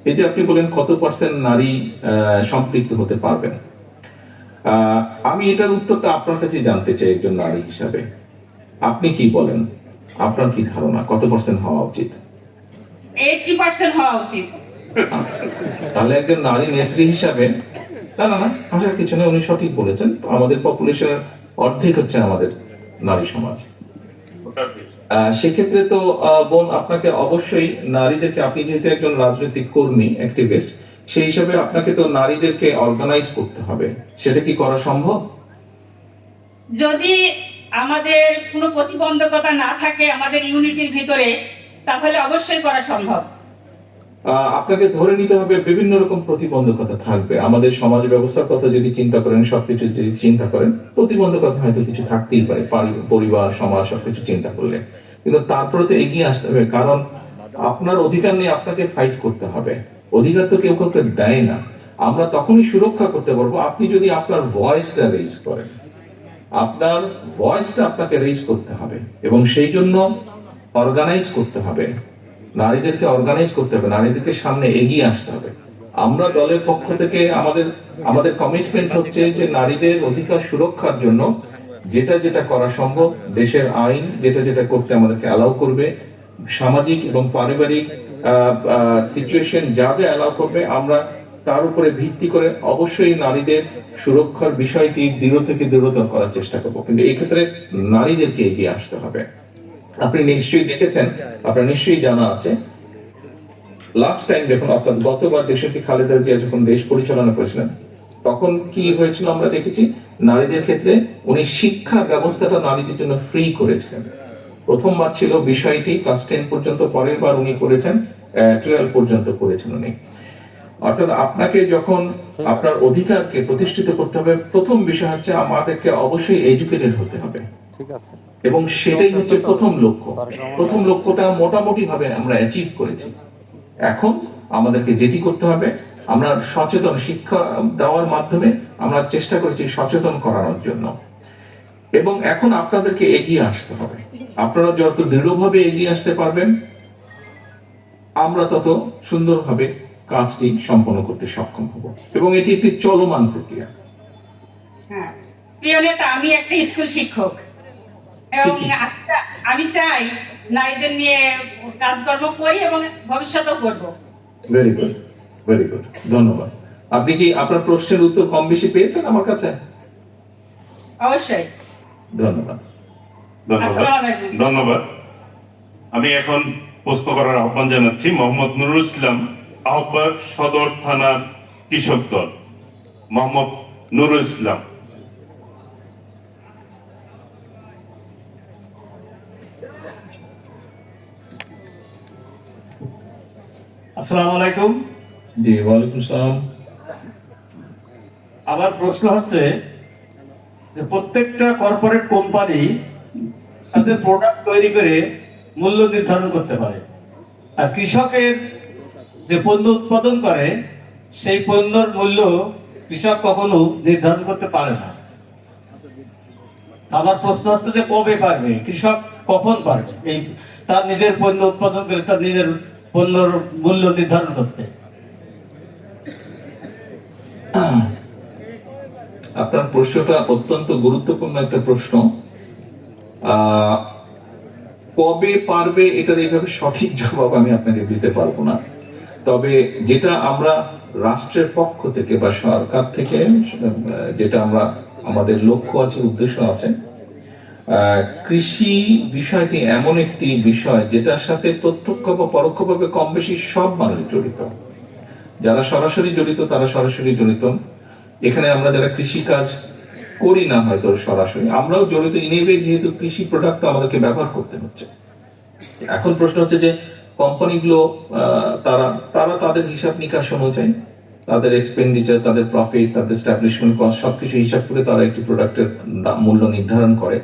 এই যে আপনি বলেন কত % নারী সম্পৃক্ত হতে পারবেন, আমি এটার উত্তরটা আপনার কাছে জানতে চাই একজন নারী হিসাবে। আপনি কি বলেন, আপনার কি ধারণা কত % হওয়া উচিত? 80% হওয়া উচিত। তাহলে একজন নারী নেত্রী হিসাবে, না না না আসার কিছু নেই, উনি সঠিক বলেছেন। আমাদের পপুলেশনের অর্ধেক হচ্ছে আমাদের নারী সমাজ। সেক্ষেত্রে তো বোন, আপনাকে অবশ্যই নারীদেরকে, আপনি যেহেতু একজন রাজনৈতিক কর্মী, অ্যাক্টিভিস্ট, সেই হিসাবে আপনাকে তো নারীদেরকে অর্গানাইজ করতে হবে, সেটা কি করা সম্ভব? যদি আমাদের কোনো প্রতিবন্ধকতা না থাকে আমাদের ইউনিটির ভিতরে, তাহলে অবশ্যই করা সম্ভব। আপনাকে ধরে নিতে হবে বিভিন্ন রকম প্রতিবন্ধকতা থাকবে। আমাদের সমাজ ব্যবস্থার কথা যদি চিন্তা করেন, সবকিছু যদি চিন্তা করেন, প্রতিবন্ধকতা হয়তো কিছু থাকতেই পারে, পরিবার, সমাজ সবকিছু চিন্তা করলে। কিন্তু তারপরে তো এগিয়ে আসতে হবে, কারণ আপনার অধিকার নিয়ে আপনাকে ফাইট করতে হবে। অধিকার তো কেউ কাউকে দেয় না। আমরা তখনই সুরক্ষা করতে পারবো আপনি যদি আপনার ভয়েসটা রেজ করেন। আপনার ভয়েসটা আপনাকে রেজ করতে হবে, এবং সেই জন্য অর্গানাইজ করতে হবে, নারীদেরকে অর্গানাইজ করতে হবে, নারীদেরকে সামনে এগিয়ে আসতে হবে। আমরা দলের পক্ষ থেকে আমাদের কমিটমেন্ট হচ্ছে যে নারীদের অধিকার সুরক্ষার জন্য যেটা যেটা করা সম্ভব, দেশের আইন যেটা যেটা করতে আমাদেরকে অ্যালাউ করবে, সামাজিক এবং পারিবারিক সিচুয়েশন যা যা অ্যালাউ করবে, আমরা তার উপরে ভিত্তি করে অবশ্যই নারীদের সুরক্ষার বিষয়টি দৃঢ় থেকে দৃঢ়তর করার চেষ্টা করব। কিন্তু এই ক্ষেত্রে নারীদেরকে এগিয়ে আসতে হবে। আপনি নিশ্চয়ই দেখেছেন, আপনার নিশ্চয়ই জানা আছে, লাস্ট টাইম যখন, অর্থাৎ গতবার দেশনেত্রী খালেদা জিয়া যখন দেশ পরিচালনা করেছিলেন, তখন কি হয়েছিল আমরা দেখেছি, নারীদের ক্ষেত্রে উনি শিক্ষা ব্যবস্থাটা নারীদের জন্য ফ্রি করেছিলেন। প্রথমবার ছিল বিষয়টি ক্লাস 10 পর্যন্ত, পরের বার উনি করেছেন 12 পর্যন্ত করেছেন উনি। অর্থাৎ আপনাকে যখন আপনার অধিকারকে প্রতিষ্ঠিত করতে হবে, প্রথম বিষয় হচ্ছে আমাদেরকে অবশ্যই এডুকেটেড হতে হবে, এবং সেটাই হচ্ছে প্রথম লক্ষ্য। প্রথম লক্ষ্যটা মোটামুটি ভাবে আমরা অ্যাচিভ করেছি। এখন আমাদেরকে যেটি করতে হবে, আমরা সচেতন শিক্ষা দেওয়ার মাধ্যমে আমরা চেষ্টা করেছি সচেতন করানোর জন্য, এবং এখন আপনাদেরকে এগিয়ে আসতে হবে। আপনারা যত দৃঢ়ভাবে এগিয়ে আসতে পারবেন, আমরা তত সুন্দরভাবে কাজটি সম্পন্ন করতে সক্ষম হব, এবং এটি একটি চলমান প্রক্রিয়া। হ্যাঁ, প্রিয় নেতা, আমি একটা স্কুল শিক্ষক, এবং আমি চাই নারীদের নিয়ে কাজকর্ম করি এবং ভবিষ্যতেও করব। ভেরি গুড, ভেরি গুড, ধন্যবাদ। আপনি কি আপনার প্রশ্নের উত্তর কম বেশি পেয়েছেন আমার কাছে? অবশ্যই। ধন্যবাদ। আসসালামু আলাইকুম। ধন্যবাদ। আমি এখন প্রশ্ন করার আহ্বান জানাচ্ছি মোহাম্মদ নুরুল ইসলাম, আহ্বায়ক সদর থানা কৃষক দল। মোহাম্মদ নুরুল ইসলাম। আসসালামু আলাইকুম। জি, ওয়ালাইকুম আসসালাম। আমার প্রশ্ন হচ্ছে যে প্রত্যেকটা কর্পোরেট কোম্পানি তাদের প্রোডাক্ট তৈরি করে মূল্য নির্ধারণ করতে পারে, আর কৃষকের যে পণ্য উৎপাদন করে সেই পণ্যের মূল্য কৃষক কখনো নির্ধারণ করতে পারে না। আমার প্রশ্ন হচ্ছে যে কবে পারবে, কৃষক কখন পারবে এই তার নিজের পণ্য উৎপাদন করে তার নিজের পণ্যের মূল্য নির্ধারণ করতে? আপনার প্রশ্নটা অত্যন্ত গুরুত্বপূর্ণ একটা প্রশ্ন। কবে পারবে এটার এইভাবে সঠিক জবাব আমি আপনাকে দিতে পারবো না। তবে যেটা আমরা রাষ্ট্রের পক্ষ থেকে বা সরকার থেকে যেটা আমরা আমাদের লক্ষ্য আছে, উদ্দেশ্য আছে, কৃষি বিষয়টি এমন একটি বিষয় যেটার সাথে প্রত্যক্ষ বা পরোক্ষভাবে কম বেশি সব মানুষ জড়িত। যারা সরাসরি জড়িত তারা সরাসরি জড়িত, এখানে আমরা যারা কৃষি কাজ করি না হয়তো সরাসরি, আমরাও জড়িত ইনেবে, যেহেতু কৃষি প্রোডাক্ট আমাদেরকে ব্যবহার করতে হচ্ছে। এখন প্রশ্ন হচ্ছে যে কোম্পানিগুলো তারা তাদের হিসাব নিকাশ অনুযায়ী তাদের এক্সপেন্ডিচার, তাদের প্রফিট, তাদের এস্টাবলিশমেন্ট কস্ট সবকিছু হিসাব করে তারা একটি প্রোডাক্টের মূল্য নির্ধারণ করে।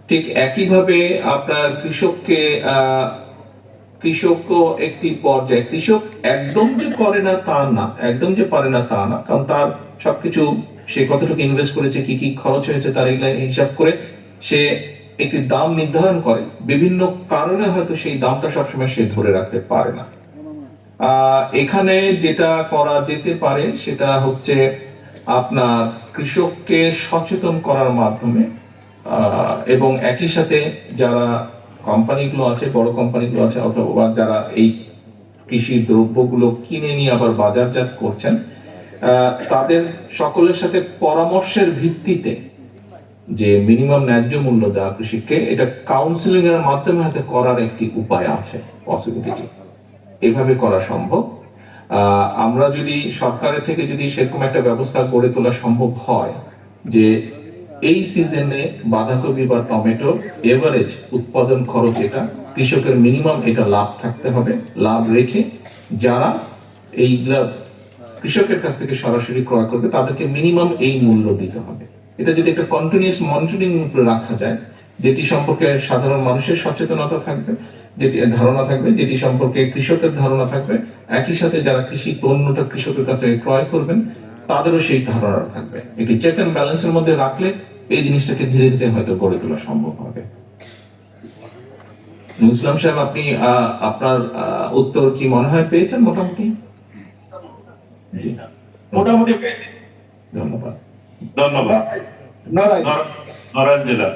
ঠিক একইভাবে আপনার কৃষকও একটি পর্যায়ে, কৃষক একদম যে করে না তা না, একদম যে পারে না তা না, কারণ তার সবকিছু সে কতটুকু ইনভেস্ট করেছে, কি কি খরচ হয়েছে, তার এগুলা হিসাব করে সে একটি দাম নির্ধারণ করে। বিভিন্ন কারণে হয়তো সেই দামটা সবসময় সে ধরে রাখতে পারে না। এখানে যেটা করা যেতে পারে সেটা হচ্ছে আপনার কৃষককে সচেতন করার মাধ্যমে, এবং একই সাথে যারা কোম্পানিগুলো আছে, বড় কোম্পানিগুলো আছে, অথবা যারা এই কৃষি দ্রব্যগুলো কিনে নিয়ে আবার বাজারজাত করছেন, তাদের সকলের সাথে পরামর্শের ভিত্তিতে যে মিনিমাম ন্যায্য মূল্য দেওয়া কৃষিকে, এটা কাউন্সিলিং এর মাধ্যমে হয়তো করার একটি উপায় আছে, পসিবিলিটি, এভাবে করা সম্ভব। আমরা যদি সরকারের থেকে যদি সেরকম একটা ব্যবস্থা গড়ে তোলা সম্ভব হয় যে এই সিজনে বাঁধাকপি বা টমেটো এভারেজ উৎপাদন খরচ এটা কৃষকের মিনিমাম এটা লাভ থাকতে হবে, লাভ রেখে যারা এইগুলা কৃষকের কাছ থেকে সরাসরি ক্রয় করবে তাদেরকে মিনিমাম এই মূল্য দিতে হবে। এটা যদি একটা কন্টিনিউয়াস মনিটরিং উপরে রাখা যায়, যেটি সম্পর্কে সাধারণ মানুষের সচেতনতা থাকবে, যেটি ধারণা থাকবে, যেটি সম্পর্কে কৃষকের ধারণা থাকবে, একই সাথে যারা কৃষি পণ্যটা কৃষকের কাছ থেকে ক্রয় করবেন তাদেরও সেই ধারণা থাকবে। একটি চেক অ্যান্ড ব্যালেন্সের মধ্যে রাখলে এই জিনিসটাকে ধীরে ধীরে হয়তো গড়ে তোলা সম্ভব হবে। ইসলাম সাহেব, আপনি আপনার উত্তর কি মনে হয় পেয়েছেন মোটামুটি? জি, মোটামুটি পেয়েছি। ধন্যবাদ। ধন্যবাদ। নারায়ণ নড়াইল জেলা।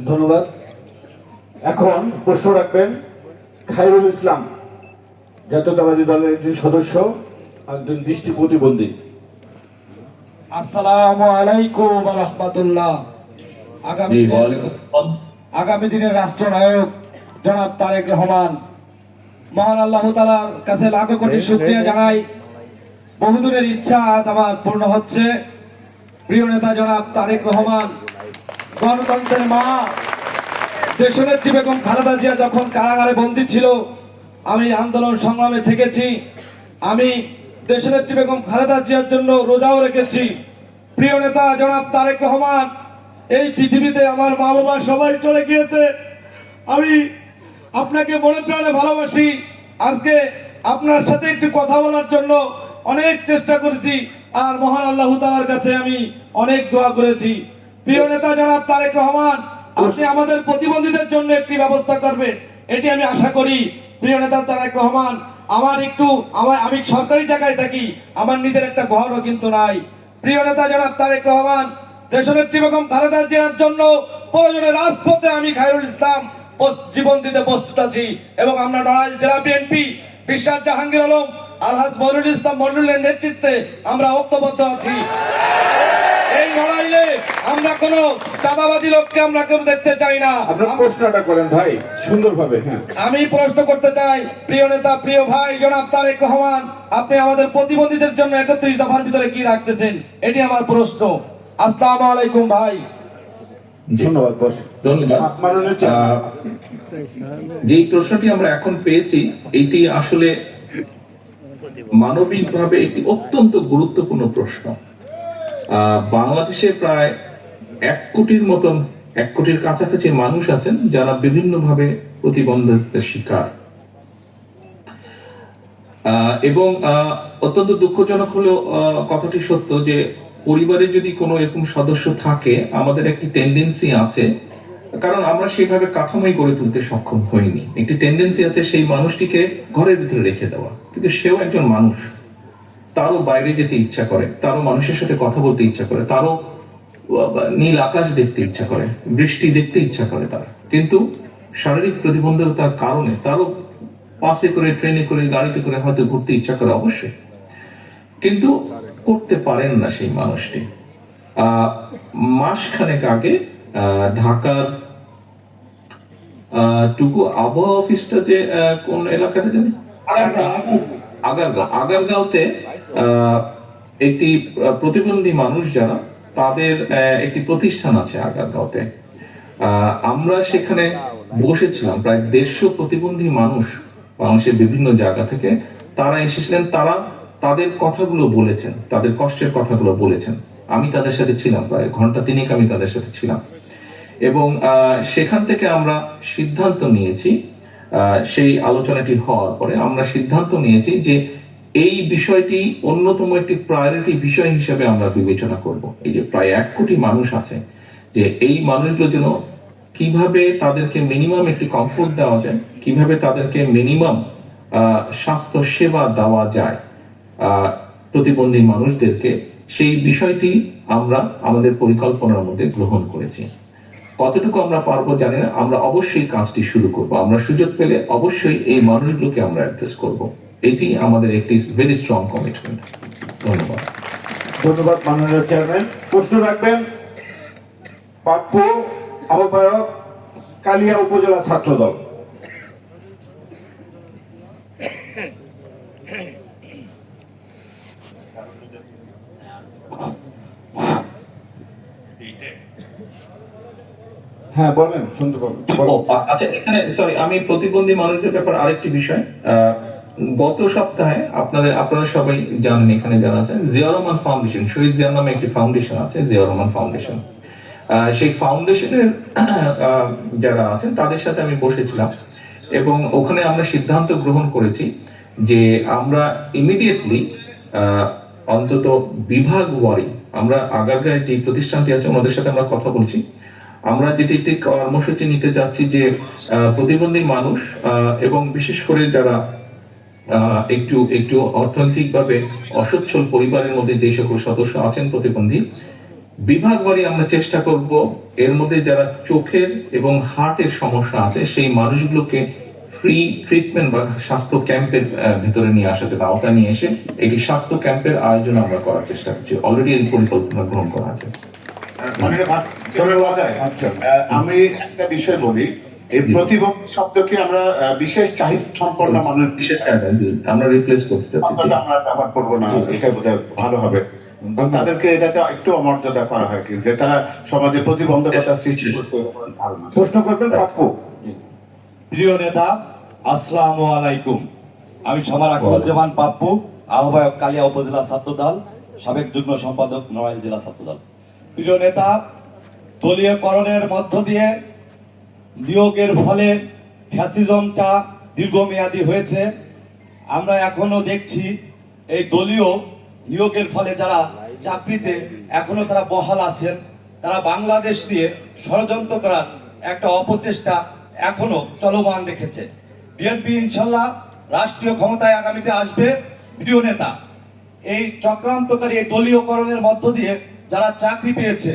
ধন্যবাদ। এখন প্রশ্ন রাখবেন খায়রুল ইসলাম, জাতীয়তাবাদী দলের একজন সদস্য, একজন দৃষ্টি প্রতিবন্ধী। আসসালামু আলাইকুম ওয়া রাহমাতুল্লাহ। জি, ওয়ালাইকুম আসসালাম। আগামী দিনের রাষ্ট্রনায়ক জনাব তারেক রহমান, মহান আল্লাহ তাআলার কাছে লাখো কোটি শুকরিয়া জানাই। বহুদিনের ইচ্ছা আজ আমার পূর্ণ হচ্ছে। প্রিয় নেতা জনাব তারেক রহমান, গণতন্ত্রের মা দেশনেত্রী বেগম খালেদা জিয়া যখন কারাগারে বন্দী ছিল, আমি আন্দোলন সংগ্রামে থেকেছি। আমি দেশনেত্রী বেগম খালেদা জিয়ার জন্য রোজাও রেখেছি। প্রিয় নেতা জনাব তারেক রহমান, এই পৃথিবীতে আমার মা বাবা সবাই চলে গিয়েছে, আমি আপনাকে মনে প্রাণে ভালোবাসি। আজকে আপনার সাথে একটু কথা বলার জন্য অনেক চেষ্টা করেছি, আর মহান আল্লাহ তাআলার কাছে আমি অনেক দোয়া করেছি। প্রিয় নেতা জনাব তারেক রহমান, আপনি আমাদের প্রতিবন্ধীদের জন্য একটি ব্যবস্থা করবেন, এটি আমি আশা করি। প্রিয় নেতা তারেক রহমান, আমি সরকারি জায়গায় থাকি, আমার নিজের একটা ঘরও কিন্তু নাই। প্রিয় নেতা জনাব তারেক রহমান, দেশনেত্রী বেগম খালেদা জিয়ার জন্য প্রয়োজনে রাজপথে আমি খায়রুল ইসলাম জীবন দিতে প্রস্তুত আছি, এবং আমরা নড়াইল জেলা বিএনপি বিশ্বাস জাহাঙ্গীর আলম আলহাজ মনিরুল ইসলাম মনিরুলের নেতৃত্বে আমরা ঐক্যবদ্ধ আছি। এই লড়াইয়ে আমরা কোনো চাঁদাবাদী লোককে আমরা কেউ দেখতে চাই না। আপনার প্রশ্নটা করেন ভাই সুন্দরভাবে। হ্যাঁ, আমি প্রশ্ন করতে চাই, প্রিয় নেতা প্রিয় ভাই জনাব তারেক রহমান, আপনি আমাদের প্রতিবন্ধীদের জন্য 31 দফার ভিতরে কি রাখতেছেন, এটি আমার প্রশ্ন। আসসালামু আলাইকুম ভাই। ধন্যবাদ বস। ধন্যবাদ। মাননীয় চেয়ারম্যান, যে প্রশ্নটি আমরা এখন পেয়েছি এটি আসলে মানবিকভাবে একটি অত্যন্ত গুরুত্বপূর্ণ প্রশ্ন। বাংলাদেশে প্রায় 1 কোটির কাছাকাছি মানুষ আছেন যারা বিভিন্নভাবে প্রতিবন্ধকতার শিকার, এবং অত্যন্ত দুঃখজনক হলেও কথাটি সত্য যে পরিবারে যদি কোনো এরকম সদস্য থাকে, আমাদের একটি টেন্ডেন্সি আছে, কারণ আমরা সেভাবে কাঠামোই গড়ে তুলতে সক্ষম হইনি, একটি টেন্ডেন্সি আছে সেই মানুষটিকে ঘরের ভিতরে রেখে দেওয়া। কিন্তু সেও একজন মানুষ, তারও বাইরে যেতে ইচ্ছা করে, তারও মানুষের সাথে কথা বলতে ইচ্ছা করে, তারও নীল আকাশ দেখতে ইচ্ছা করে, বৃষ্টি দেখতে ইচ্ছা করে তার, কিন্তু শারীরিক প্রতিবন্ধকতার কারণে তারও বাসে করে, ট্রেনে করে, গাড়িতে করে হয়তো ঘুরতে ইচ্ছা করে অবশ্যই, কিন্তু করতে পারেন না সেই মানুষটি। মাসখানেক আগে ঢাকার টুকু আবহাওয়া অফিসটা যে কোন এলাকাটা জানি, আগারগাঁওতে একটি প্রতিবন্ধী মানুষ যারা, তাদের একটি প্রতিষ্ঠান আছে আগারগাঁওতে। আমরা সেখানে বসেছিলাম, প্রায় 150 প্রতিবন্ধী মানুষ বাংলাদেশের বিভিন্ন জায়গা থেকে তারা এসেছিলেন। তারা তাদের কথাগুলো বলেছেন, তাদের কষ্টের কথাগুলো বলেছেন। আমি তাদের সাথে ছিলাম, প্রায় ঘন্টা 3 আমি তাদের সাথে ছিলাম, এবং সেখান থেকে আমরা সিদ্ধান্ত নিয়েছি, সেই আলোচনাটি হওয়ার পরে আমরা সিদ্ধান্ত নিয়েছি যে এই বিষয়টি অন্যতম একটি প্রায়োরিটি বিষয় হিসেবে আমরা বিবেচনা করব। এই যে প্রায় 1 কোটি মানুষ আছে, যে এই মানুষগুলোর জন্য কিভাবে তাদেরকে মিনিমাম একটি কমফোর্ট দেওয়া যায়, কিভাবে তাদেরকে মিনিমাম স্বাস্থ্য সেবা দেওয়া যায় প্রতিবন্ধী মানুষদেরকে, সেই বিষয়টি আমরা আমাদের পরিকল্পনার মধ্যে গ্রহণ করেছি। কতটুকু আমরা পারবো জানি না, আমরা অবশ্যই কাজটি শুরু করব। আমরা সুযোগ পেলে অবশ্যই এই মানুষগুলোকে আমরা অ্যাড্রেস করব। এটি আমাদের একটি ভেরি স্ট্রং কমিটমেন্ট। ধন্যবাদ। ধন্যবাদ মাননীয় চেয়ারম্যান। প্রশ্ন রাখবেন পাপ্পু, আহ্বায়ক, কালিয়া উপজেলা ছাত্রদল। হ্যাঁ বলেন, শুনতে পাবো। আচ্ছা, এখানে সরি, আমি প্রতিবন্ধী মানুষদের ব্যাপারে আরেকটি বিষয়, গত সপ্তাহে আপনারা সবাই জানেন, এখানে যারা আছেন, জিয়াউর রহমান ফাউন্ডেশন, শহীদ জিয়ার নামে একটি ফাউন্ডেশন আছে, জিয়াউর রহমান ফাউন্ডেশন। সেই ফাউন্ডেশনের যারা আছেন তাদের সাথে আমি বসেছিলাম এবং ওখানে আমরা সিদ্ধান্ত গ্রহণ করেছি যে আমরা ইমিডিয়েটলি অন্তত বিভাগ ওয়ারি, আমরা আগারগাঁয়ে যে প্রতিষ্ঠানটি আছে ওনাদের সাথে আমরা কথা বলছি, আমরা যেটি একটি কর্মসূচি নিতে যাচ্ছি যে প্রতিবন্ধী মানুষ এবং বিশেষ করে যারা একটু একটু অর্থনৈতিকভাবে অসচ্ছল পরিবারের মধ্যে যে সকল সদস্য আছেন প্রতিবন্ধী, বিভাগবারই আমরা চেষ্টা করব এর মধ্যে যারা চোখের এবং হার্টের সমস্যা আছে সেই মানুষগুলোকে ফ্রি ট্রিটমেন্ট বা স্বাস্থ্য ক্যাম্পের ভিতরে নিয়ে আসার জন্য আওতা নিয়ে এসে একটি স্বাস্থ্য ক্যাম্পের আয়োজন আমরা করার চেষ্টা করছি। অলরেডি এই পরিকল্পনা গ্রহণ করা আছে। আমি একটা বিষয় বলি, এই প্রতিবন্ধী শব্দকে আমরা বিশেষ চাহিদা সম্পন্ন মানুষ আমরা রিপ্লেস করতে চাচ্ছি, আমরা ব্যবহার করবো না, এটা বোধহয় ভালো হবে। তাদেরকে এটাতে একটু অমর্যাদা করা হয়, কিন্তু তারা সমাজে প্রতিবন্ধকতা সৃষ্টি করছে ধারণা। প্রশ্ন করবেন পাপ্পু। প্রিয় নেতা, আসসালামু আলাইকুম। আমি সবার আকবরুজ্জামান পাপ্পু, আহ্বায়ক কালিয়া উপজেলা ছাত্রদল, সাবেক যুগ্ম সম্পাদক নড়াইল জেলা ছাত্রদল। প্রিয় নেতা, দলীয়করণের মধ্য দিয়ে নিয়োগের ফলে ফ্যাসিজমটা দীর্ঘমেয়াদী হয়েছে। আমরা এখনো দেখছি এই দলীয় নিয়োগের ফলে যারা চাকরিতে এখনো তারা বহাল আছেন, তারা বাংলাদেশ নিয়ে ষড়যন্ত্র করার একটা অপচেষ্টা এখনো চলমান রেখেছে। বিএনপি ইনশাল্লাহ রাষ্ট্রীয় ক্ষমতায় আগামীতে আসবে। প্রিয় নেতা, এই চক্রান্তকারী এই দলীয়করণের মধ্য দিয়ে যারা চাকরি পেয়েছে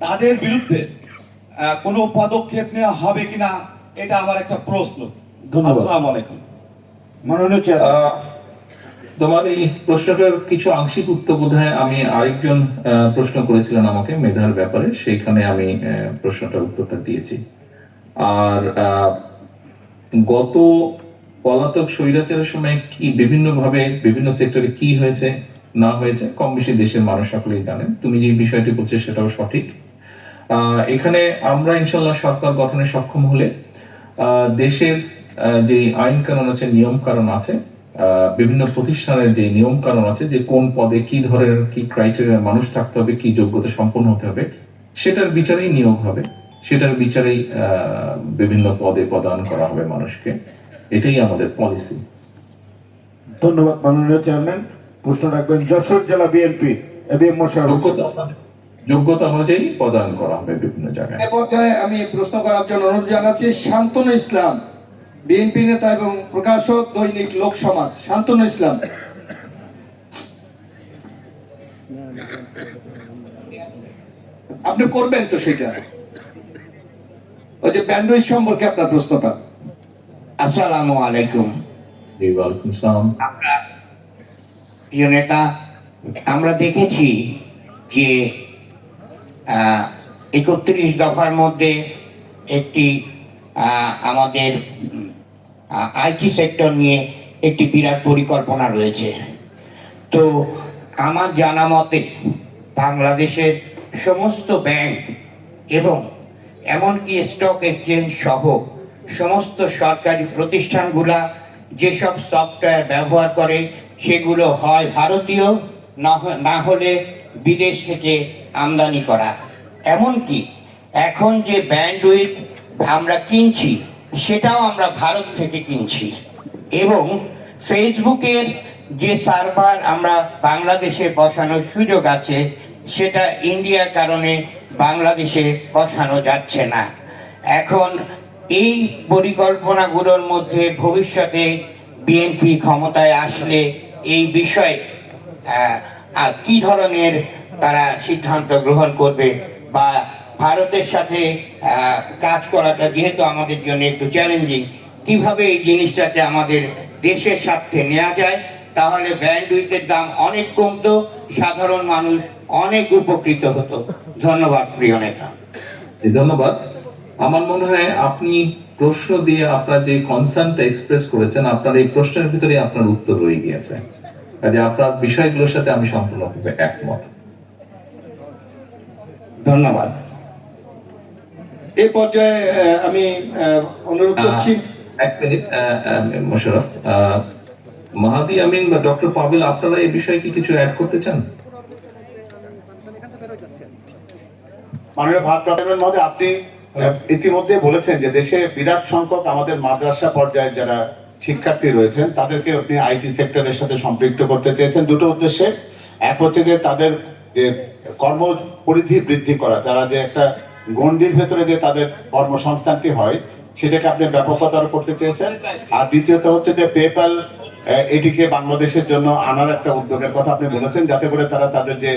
তাদের বিরুদ্ধে কোনো পদক্ষেপ নেওয়া হবে কিনা, এটা আমার একটা প্রশ্ন। আসসালামু আলাইকুম। মাননীয় চেয়ারম্যান, তোমার এই প্রশ্নটার কিছু আংশিক উত্তর বোধহয় আমি আরেকজন প্রশ্ন করেছিলেন আমাকে মেধার ব্যাপারে, সেইখানে আমি প্রশ্নটার উত্তরটা দিয়েছি। আর গত পলাতক স্বৈরাচারের সময় কি বিভিন্নভাবে বিভিন্ন সেক্টরে কি হয়েছে না হয়েছে কম বেশি দেশের মানুষ সকলেই জানেন। তুমি যে বিষয়টি বলছো সেটাও সঠিক। এখানে আমরা ইনশাল্লাহ সরকার গঠনে সক্ষম হলে দেশের যে আইন কানুন আছে, নিয়ম কানুন আছে, বিভিন্ন প্রতিষ্ঠানের যে নিয়ম কানুন আছে, যে কোন পদে কি ধরনের কি ক্রাইটেরিয়ার মানুষ থাকতে হবে, কি যোগ্যতা সম্পন্ন হতে হবে, সেটার বিচারেই নিয়োগ হবে, সেটার বিচারেই বিভিন্ন পদে পদায়ন করা হবে মানুষকে। এটাই আমাদের পলিসি। ধন্যবাদ মাননীয় চেয়ারম্যান। প্রশ্ন রাখবেন যশোর জেলা বিএনপি এবিএম মোশাররফ। যোগ্যতা অনুযায়ী পদায়ন করা হবে বিভিন্ন জায়গায়। এ পর্যায়ে আমি প্রশ্ন করার জন্য অনুরোধ জানাচ্ছি শান্তনু ইসলাম, বিএনপি নেতা এবং প্রকাশক দৈনিক লোক সমাজ। শান্তনু ইসলাম। আপনি করবেন তো সেটা, ওই যে ব্যান্ডউইচ সম্পর্কে আপনার প্রশ্নটা। আসসালামু আলাইকুম। ওয়ালাইকুম আসসালাম। প্রিয় নেতা, আমরা দেখেছি যে 31 দফার মধ্যে একটি আমাদের আইটি সেক্টর নিয়ে একটি বিরাট পরিকল্পনা রয়েছে। তো আমার জানা মতে বাংলাদেশের সমস্ত ব্যাংক এবং এমনকি স্টক এক্সচেঞ্জ সহ সমস্ত সরকারি প্রতিষ্ঠানগুলা যেসব সফটওয়্যার ব্যবহার করে সেগুলো হয় ভারতীয়, না হলে বিদেশ থেকে আমদানি করা। এমনকি এখন যে ব্যান্ডউইথ আমরা কিনছি সেটাও আমরা ভারত থেকে কিনছি, এবং ফেসবুকের যে সার্ভার আমরা বাংলাদেশে বসানোর সুযোগ আছে সেটা ইন্ডিয়ার কারণে বাংলাদেশে বসানো যাচ্ছে না। এখন এই পরিকল্পনাগুলোর মধ্যে ভবিষ্যতে বিএনপি ক্ষমতায় আসলে এই বিষয়ে কি ধরনের তারা সিদ্ধান্ত গ্রহণ করবে, বা ভারতের সাথে কাজ করাটা যেহেতু আমাদের জন্য একটু চ্যালেঞ্জিং, কিভাবে এই জিনিসটাতে আমাদের দেশের স্বার্থে নেওয়া যায়, তাহলে ব্যান্ডউইথের দাম অনেক কমতো, সাধারণ মানুষ অনেক উপকৃত হতো। ধন্যবাদ প্রিয় নেতা। ধন্যবাদ। আমার মনে হয় আপনি প্রশ্ন দিয়ে আপনার যে কনসার্নটা এক্সপ্রেস করেছেন, আপনার এই প্রশ্নের ভিতরে আপনার উত্তর রয়ে গিয়েছে, কাজে আপনার বিষয়গুলোর সাথে আমি সম্পূর্ণভাবে একমত। ধন্যবাদ। এই পর্যায়ে আমি অনুরোধ করছি এক মিনিট মোশাররফ, মাহাদি আমিন বা ডক্টর পাভেল, আপনারা এই বিষয়ে কি কিছু অ্যাড করতে চান? মাননীয় ভারপ্রাপ্ত মহোদয়, আপনি ইতিমধ্যে বলেছেন যে দেশে বিরাট সংখ্যক আমাদের মাদ্রাসা পর্যায়ে যারা শিক্ষার্থী রয়েছেন তাদেরকে আপনি আইটি সেক্টরের সাথে সম্পৃক্ত করতে চেয়েছেন দুটো উদ্দেশ্যে। এক হচ্ছে যে তাদের যে কর্ম পরিধি বৃদ্ধি করা, তারা যে একটা গণ্ডির ভেতরে যে তাদের কর্মসংস্থানটি হয় সেটাকে আপনি ব্যাপকতর করতে চেয়েছেন। আর দ্বিতীয়ত হচ্ছে যে পেপ্যাল এটিকে বাংলাদেশের জন্য আনার একটা উদ্যোগের কথা আপনি বলেছেন, যাতে করে তারা তাদের যে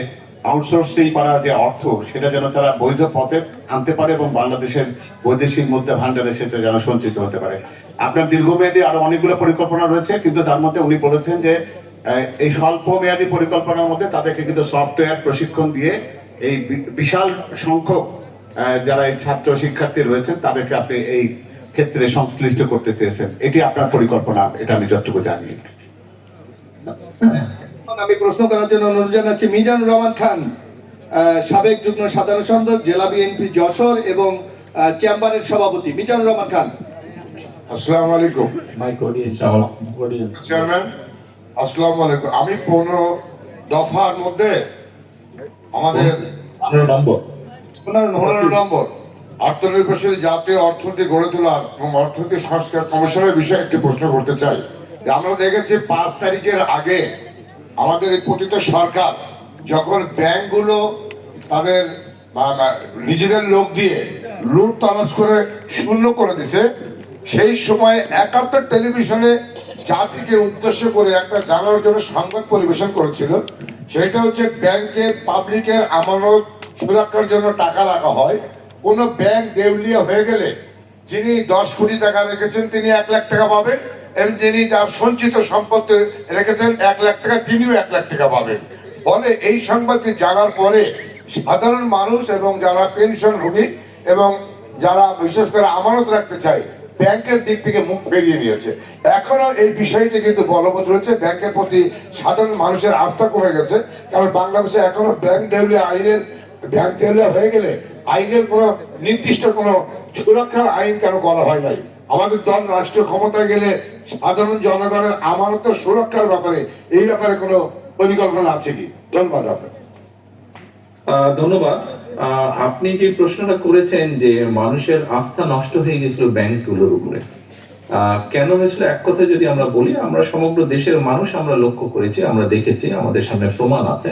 আউটসোর্সিং করার যে অর্থ সেটা যেন তারা বৈধ পথে আনতে পারে এবং বাংলাদেশের বৈদেশিক মুদ্রা ভান্ডারে সেটা যেন সঞ্চিত হতে পারে। আপনার দীর্ঘমেয়াদী আরো অনেকগুলো পরিকল্পনা রয়েছে, কিন্তু তার মধ্যে উনি বলেছেন যে এই স্বল্প মেয়াদী পরিকল্পনার মধ্যে তাদেরকে কিন্তু সফটওয়্যার প্রশিক্ষণ দিয়ে এই বিশাল সংখ্যক যারা এই ছাত্র শিক্ষার্থী রয়েছেন তাদেরকে আপনি এই ক্ষেত্রে সংশ্লিষ্ট করতে চেয়েছেন। এটি আপনার পরিকল্পনা, এটা আমি যতটুকু জানি। আমি প্রশ্ন করার জন্য অনুরোধ জানাচ্ছি মিজানুর রহমান খান, সাবেক যুগ্ম সাধারণ সম্পাদক জেলা বিএনপি যশোর এবং চেম্বারের সভাপতি। মিজানুর রহমান খান। আসসালামু আলাইকুম চেয়ারম্যান, আসসালামু আলাইকুম। আমি 15 দফার মধ্যে আমাদের 15 নম্বর আত্মনির্ভরশীল জাতীয় অর্থনীতি গড়ে তোলার এবং অর্থনৈতিক সংস্কার কমিশনের বিষয়ে একটি প্রশ্ন করতে চাই। আমরা দেখেছি 5 তারিখের আগে আমাদের এই পতিত সরকার যখন ব্যাংকগুলো তাদের নিজেদের লোক দিয়ে লুট তরাজ করে শূন্য করে দিছে, সেই সময় 71 টেলিভিশনে জাতিকে উদ্দেশ্য করে একটা জানার জন্য সংবাদ পরিবেশন করেছিল। সেটা হচ্ছে ব্যাংকে পাবলিকের আমানত সুরক্ষার জন্য টাকা রাখা হয়। কোন ব্যাংক দেউলিয়া হয়ে গেলে যিনি 10 কোটি টাকা রেখেছেন তিনি 1 লাখ টাকা পাবেন, এবং যিনি তার সঞ্চিত সম্পত্তি রেখেছেন 1 লাখ টাকা, তিনিও 1 লাখ টাকা পাবেন। ফলে এই সংবাদটি জানার পরে সাধারণ মানুষ এবং যারা পেনশনভোগী এবং যারা বিশেষ করে আমানত রাখতে চায় ব্যাংকের দিক থেকে মুখ ফিরিয়ে নিয়েছে। এখনো এই বিষয়টি কিন্তু বলবৎ রয়েছে। ব্যাংকের প্রতি সাধারণ মানুষের আস্থা কমে গেছে, কারণ বাংলাদেশে এখনো ব্যাংক দেউলিয়া হয়ে গেলে আইনের কোনো নির্দিষ্ট কোনো সুরক্ষার আইন কেন করা হয় নাই। আমাদের দল রাষ্ট্রীয় ক্ষমতায় গেলে সাধারণ জনগণের আমানতের সুরক্ষার ব্যাপারে এই ব্যাপারে কোনো পরিকল্পনা আছে কি? ধন্যবাদ আপনাকে। ধন্যবাদ। আপনি যে প্রশ্নটা করেছেন যে মানুষের আস্থা নষ্ট হয়ে গেছিল ব্যাংকগুলোর উপরে, কেন হয়েছিল এক কথায় যদি আমরা বলি, আমরা সমগ্র দেশের মানুষ আমরা লক্ষ্য করেছি, আমরা দেখেছি, আমাদের সামনে প্রমাণ আছে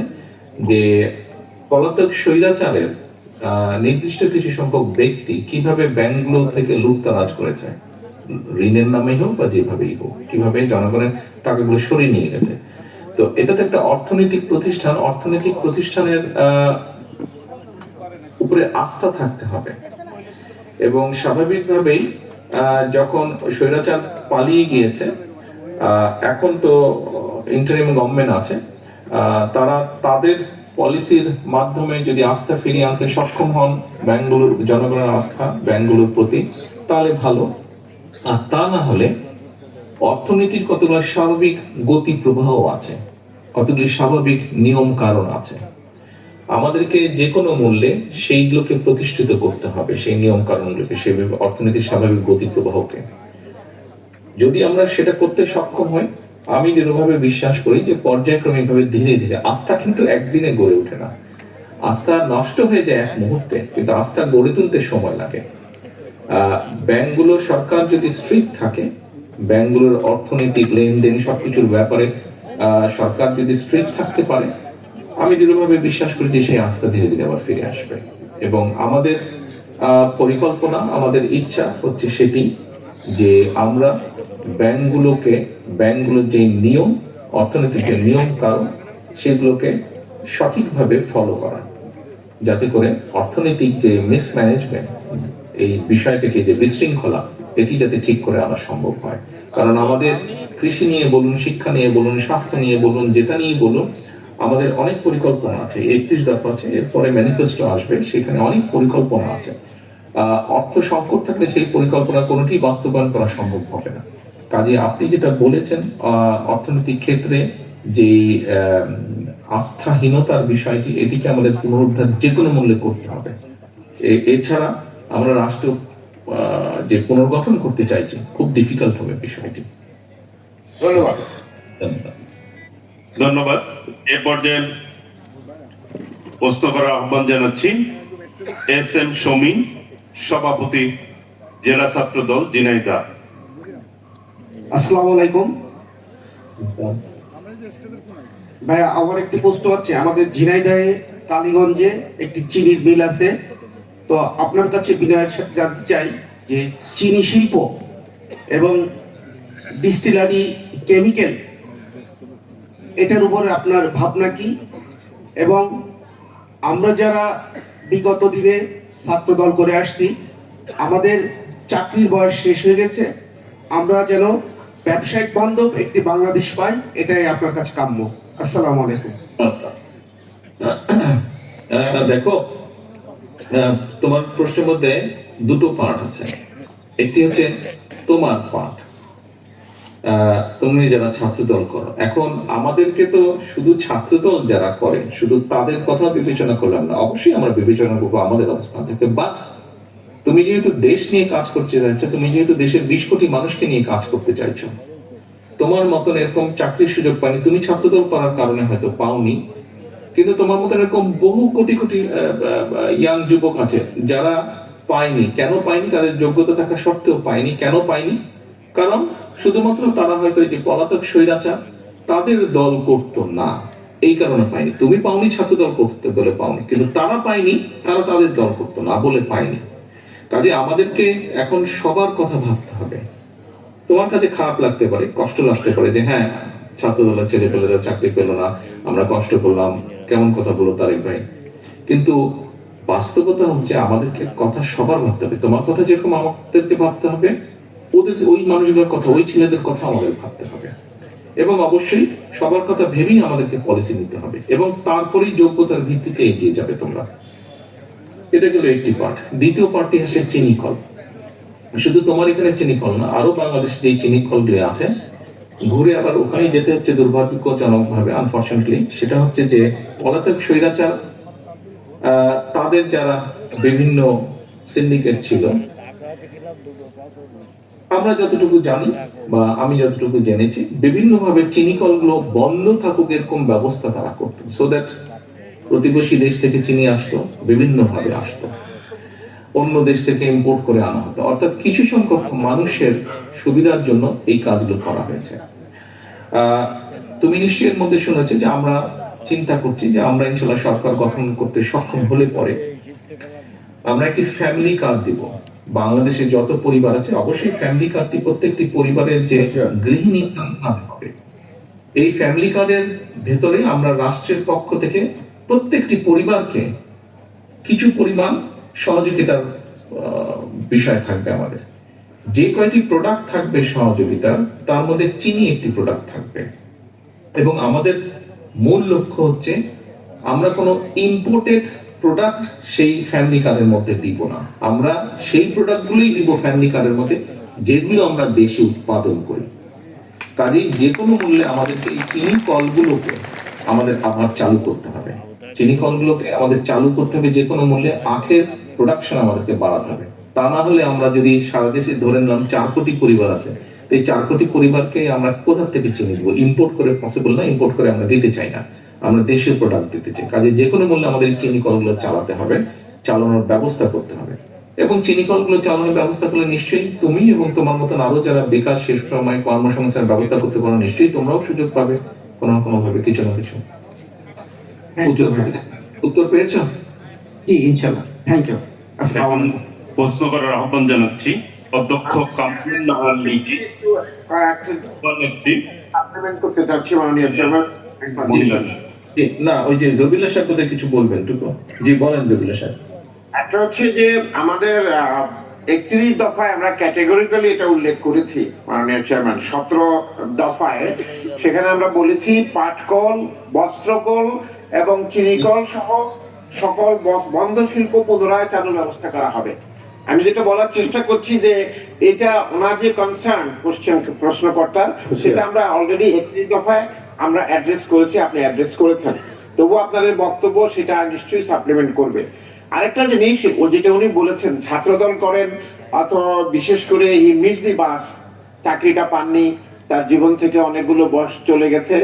যে পলাতক স্বৈরাচারের নির্দিষ্ট কিছু সংখ্যক ব্যক্তি কিভাবে ব্যাংকগুলো থেকে লুটতরাজ করেছে, ঋণের নামে হোক বা যেভাবেই হোক, কিভাবে জনগণের টাকাগুলো সরিয়ে নিয়ে গেছে। তো এটা তো একটা অর্থনৈতিক প্রতিষ্ঠান, অর্থনৈতিক প্রতিষ্ঠানের উপরে আস্থা থাকতে হবে এবং স্বাভাবিকভাবেই যখন স্বৈরাচার পালিয়ে গিয়েছে, এখন তো ইন্টারিম গভর্নমেন্ট আছে, তারা তাদের পলিসির মাধ্যমে যদি আস্থা ফিরিয়ে আনতে সক্ষম হন ব্যাংকগুলোর, জনগণের আস্থা ব্যাংকগুলোর প্রতি, তাহলে ভালো। আর তা না হলে অর্থনীতির কতগুলো স্বাভাবিক গতি প্রবাহ আছে, কতগুলি স্বাভাবিক নিয়ম কারণ আছে, আমাদেরকে যে কোনো মূল্যে সেইগুলোকে প্রতিষ্ঠিত করতে হবে, সেই নিয়ম কারণগুলোকে, সেই অর্থনীতির স্বাভাবিক গতি প্রবাহকে। যদি আমরা সেটা করতে সক্ষম হই, আমি দৃঢ়ভাবে বিশ্বাস করি যে পর্যায়ক্রমিক ভাবে ধীরে ধীরে, আস্থা কিন্তু একদিনে গড়ে ওঠে না, আস্থা নষ্ট হয়ে যায় এক মুহূর্তে, কিন্তু আস্থা গড়ে তুলতে সময় লাগে। ব্যাংকগুলো, সরকার যদি স্ট্রিক্ট থাকে, ব্যাংকগুলোর অর্থনৈতিক লেনদেন সবকিছুর ব্যাপারে সরকার যদি স্ট্রিক্ট থাকতে পারে, আমি দৃঢ়ভাবে বিশ্বাস করি যে সেই আস্থা ধীরে ধীরে আবার ফিরে আসবে। এবং আমাদের পরিকল্পনা, আমাদের ইচ্ছা হচ্ছে সেটি যে আমরা ব্যাংকগুলোর যে নিয়ম, অর্থনৈতিক যে নিয়ম কারণ, সেগুলোকে সঠিকভাবে ফলো করা, যাতে করে অর্থনৈতিক যে মিসম্যানেজমেন্ট, এই বিষয়টাকে যে বিশৃঙ্খলা, এটি যাতে ঠিক করে আনা সম্ভব হয়। কারণ আমাদের কৃষি নিয়ে বলুন, শিক্ষা নিয়ে বলুন, স্বাস্থ্য নিয়ে বলুন, যেটা নিয়ে বলুন, আমাদের অনেক পরিকল্পনা আছে। 31 দফা আছে, এরপরে ম্যানিফেস্টো আসবে, সেখানে অনেক পরিকল্পনা আছে। অর্থ সংকট থাকলে সেই পরিকল্পনা কোনোটি বাস্তবায়ন করা সম্ভব হবে না। কাজে আপনি যেটা বলেছেন, অর্থনৈতিক ক্ষেত্রে যে আস্থাহীনতার বিষয়টি, এটিকে আমাদের পুনরুদ্ধার যে কোনো মূল্যে করতে হবে। এছাড়া আমরা রাষ্ট্র যে পুনর্গঠন করতে চাইছি, খুব ডিফিকাল্ট হবে বিষয়টি। ধন্যবাদ। ধন্যবাদ। এ পর্যায়ে প্রশ্ন করার আহ্বান জানাচ্ছি এস.এম. শমীন, সভাপতি, জেলা ছাত্র দল, ঝিনাইদহ। আসসালামু আলাইকুম ভাইয়া, আমার একটি প্রশ্ন আছে। আমাদের ঝিনাইদহে কালীগঞ্জে একটি চিনির মিল আছে, তো আপনার কাছে বিনয়ের সাথে জানতে চাই যে চিনি শিল্প এবং ডিস্টিলারি কেমিক্যাল, এটার উপরে আপনার ভাবনা কি? এবং আমরা যারা বিগত দিনে ছাত্রদল করে আসছি, আমাদের চাকরির বয়স শেষ হয়ে গেছে, আমরা যেন ব্যবসায়িক বান্ধব একটি বাংলাদেশ পাই, এটাই আপনার কাছে কাম্য। আসসালামু আলাইকুম। দেখো, তোমার প্রশ্নের মধ্যে দুটো পার্ট আছে। একটি হচ্ছে তোমার পার্ট, তুমি যারা ছাত্রদল করো। এখন আমাদেরকে তো শুধু ছাত্রদল যারা করে শুধু তাদের কথা বিবেচনা করলাম না, অবশ্যই আমরা বিবেচনা করবো আমাদের অবস্থান থেকে। বাট তুমি যেহেতু দেশ নিয়ে কাজ করতে চাইছো, তুমি যেহেতু দেশের 20 কোটি মানুষকে নিয়ে কাজ করতে চাইছো, তোমার মতন এরকম চাকরির সুযোগ পাইনি, তুমি ছাত্রদল করার কারণে হয়তো পাওনি, কিন্তু তোমার মতন এরকম বহু কোটি কোটি ইয়াং যুবক আছে যারা পায়নি। কেন পায়নি? তাদের যোগ্যতা থাকা সত্ত্বেও পায়নি। কেন পায়নি? কারণ শুধুমাত্র তারা হয়তো যে পলাতক স্বৈরাচার তাদের দল করতো না, এই কারণে পায়নি। তুমি পাওনি ছাত্র দল করতে বলে পাওনি, কিন্তু তারা পায়নি, তারা তাদের দল করতো না বলে পায়নি। কাজে আমাদেরকে এখন সবার কথা ভাবতে হবে। তোমার কাছে খারাপ লাগতে পারে, কষ্ট লাগতে পারে যে হ্যাঁ, ছাত্র দলের ছেলেপেলেরা চাকরি পেল না, আমরা কষ্ট করলাম, কেমন কথা বলো তারেক ভাই। কিন্তু বাস্তবতা হচ্ছে আমাদেরকে কথা সবার ভাবতে হবে। তোমার কথা যেরকম আমাদেরকে ভাবতে হবে, ওদের ওই মানুষগুলোর কথা, ওই ছেলেদের কথা আমাদের ভাবতে হবে। এবং অবশ্যই সবার কথা ভেবেই আমাদেরকে পলিসি নিতে হবে, এবং তারপরেই যোগ্যতার ভিত্তিতে এগিয়ে যাবে তোমরা। এটা গেল একটি পার্ট। দ্বিতীয় পার্টটি আসে চিনি কল। শুধু তোমার এখানে চিনি কল না, আরো বাংলাদেশে যে চিনি কলগুলি আছে, ঘুরে আবার ওখানে যেতে হচ্ছে দুর্ভাগ্যজনক ভাবে, আনফরচুনেটলি। সেটা হচ্ছে যে পলাতক স্বৈরাচার তাদের যারা বিভিন্ন সিন্ডিকেট ছিল, আমরা যতটুকু জানি বা আমি যতটুকু জেনেছি, বিভিন্ন ভাবে চিনি কলগুলো বন্ধ থাকুক এরকম ব্যবস্থা তারা করত, সো দ্যাট প্রতিবেশী দেশ থেকে চিনি আসতো, বিভিন্ন ভাবে আসতো, অন্য দেশ থেকে ইম্পোর্ট করে আনা হতো। অর্থাৎ কিছু সংখ্যক মানুষের সুবিধার জন্য এই কাজগুলো করা হয়েছে। তুমি নিশ্চয়ই এর মধ্যে শুনেছো যে আমরা চিন্তা করছি যে আমরা ইনশাল্লাহ সরকার গঠন করতে সক্ষম হলে পরে আমরা একটি ফ্যামিলি কার্ড দিব। বাংলাদেশে যত পরিবার আছে, অবশ্যই ফ্যামিলি কার্ডটি প্রত্যেকটি পরিবারের যে গৃহিণী হবে, এই ফ্যামিলি কার্ডের ভেতরে আমরা রাষ্ট্রের পক্ষ থেকে প্রত্যেকটি পরিবারকে কিছু পরিমাণ সহযোগিতার বিষয় থাকবে। আমাদের যে কয়টি প্রোডাক্ট থাকবে সহযোগিতার, তার মধ্যে চিনি একটি প্রোডাক্ট থাকবে। এবং আমাদের মূল লক্ষ্য হচ্ছে আমরা কোনো ইম্পোর্টেড প্রোডাক্ট সেই ফ্যামিলি কার্ডের মধ্যে দিব না। আমরা সেই প্রোডাক্টগুলোই দিব ফ্যামিলি কার্ডের মধ্যে যেগুলো আমরা দেশে উৎপাদন করি। কাজেই যে কোনো মূল্যে আমাদেরকে এই চিনি কলগুলোকে আমাদের আবার চালু করতে হবে। চিনি কলগুলোকে আমাদের চালু করতে হবে যে কোনো মূল্যে। আখের প্রোডাকশন আমাদেরকে বাড়াতে হবে। তা না হলে আমরা যদি সারা দেশে ধরে নিলাম 4 কোটি পরিবার আছে, তো এই 4 কোটি পরিবারকে আমরা কোথা থেকে চিনি দেবো? ইম্পোর্ট করে পসিবল না, ইম্পোর্ট করে আমরা দিতে চাই না, আমরা দেশীয় প্রোডাক্ট দিতে চাই। কাজে যে কোনো মূল্যে আমাদের চিনি কলগুলো চালাতে হবে, চালানোর ব্যবস্থা করতে হবে। এবং চিনি কলগুলো চালানোর ব্যবস্থা করলে নিশ্চয়ই তুমি এবং তোমার মতন আরো যারা বেকার শেষ সময় কর্মসংস্থানের ব্যবস্থা করতে পারো, নিশ্চয়ই তোমরাও সুযোগ পাবে কোনো না কোনো ভাবে, কিছু না কিছু। উত্তর পেয়েছ? জি ইনশাআল্লাহ, থ্যাংক ইউ। এখন প্রশ্ন করার আহ্বান জানাচ্ছি অধ্যক্ষ কামরুল নাহার লিজি, করতে চাচ্ছি মাননীয় চেয়ারম্যান। না, ওই যে জবিলা সাহেব কোথায় কিছু বলবেন টুকু? জি বলেন জবিলা সাহেব। একটা হচ্ছে যে আমাদের 31 দফায় আমরা ক্যাটেগরিক্যালি এটা উল্লেখ করেছি মাননীয় চেয়ারম্যান। 17 দফায় সেখানে আমরা বলেছি পাটকল, বস্ত্রকল এবং চিনিকল সহ সকল বন্ধ শিল্প পুনরায় চালুর ব্যবস্থা করা হবে। আমি যেটা বলার চেষ্টা করছি যে এটা ওনার যে কনসার্ন প্রশ্নকর্তার, সেটা আমরা অলরেডি 31 দফায় আমরা অ্যাড্রেস করেছি, আপনি অ্যাড্রেস করেছেন, তবু আপনাদের বক্তব্য সেটা নিশ্চয়ই সাপ্লিমেন্ট করবে। আরেকটা জিনিস, ও যেটা উনি বলেছেন ছাত্রদল করেন অথবা বিশেষ করে ই মিস দি বাস, চাকরিটা পাননি, তার জীবন থেকে অনেকগুলো বয়স চলে গেছে,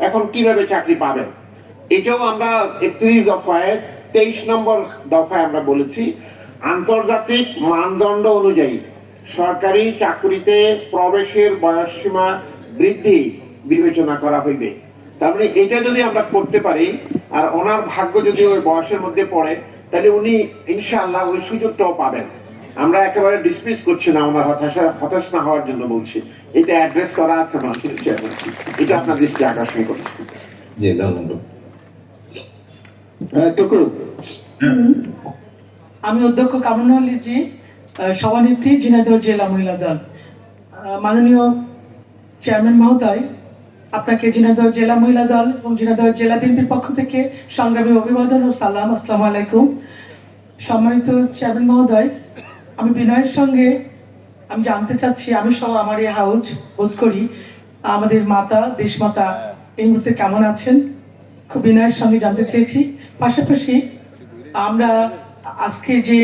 এখন কিভাবে চাকরি পাবেন? এটাও আমরা 31 দফায় 23 নম্বর দফায় আমরা বলেছি আন্তর্জাতিক মানদণ্ড অনুযায়ী সরকারি চাকরিতে প্রবেশের বয়সসীমা বৃদ্ধি বিবেচনা করা হইবে। তার মানে এটা যদি আমরা করতে পারি আর ওনার ভাগ্য যদি ওই বয়সের মধ্যে পড়ে, তাহলে উনি ইনশাআল্লাহ ওই সুযোগটাও পাবেন। আমরা একেবারে ডিসমিস করছি না, ওনার হতাশ না হওয়ার জন্য বলছি। এটা অ্যাড্রেস করা আছে মানুষের চেয়ারম্যান, এটা আপনার দৃষ্টি আকর্ষণ করছে। জি ধন্যবাদ। টুকু আমি অধ্যক্ষ কামরুল জি, সভানেত্রী ঝিনাইদহ জেলা মহিলা দল। মাননীয় চেয়ারম্যান মহোদয়, আপনাকে ঝিনাইদহ জেলা মহিলা দল এবং ঝিনাইদহ জেলা বিএনপির পক্ষ থেকে সংগ্রামী অভিবাদন ও সালাম। আসসালামু আলাইকুম। সম্মানিত চেয়ারম্যান মহোদয়, আমি বিনয়ের সঙ্গে আমি জানতে চাচ্ছি, আমি সহ আমার এই হাউস বোধ করি আমাদের মাতা দেশমাতা এই মুহূর্তে কেমন আছেন, খুব বিনয়ের সঙ্গে জানতে চেয়েছি। পাশাপাশি আমরা আজকে যে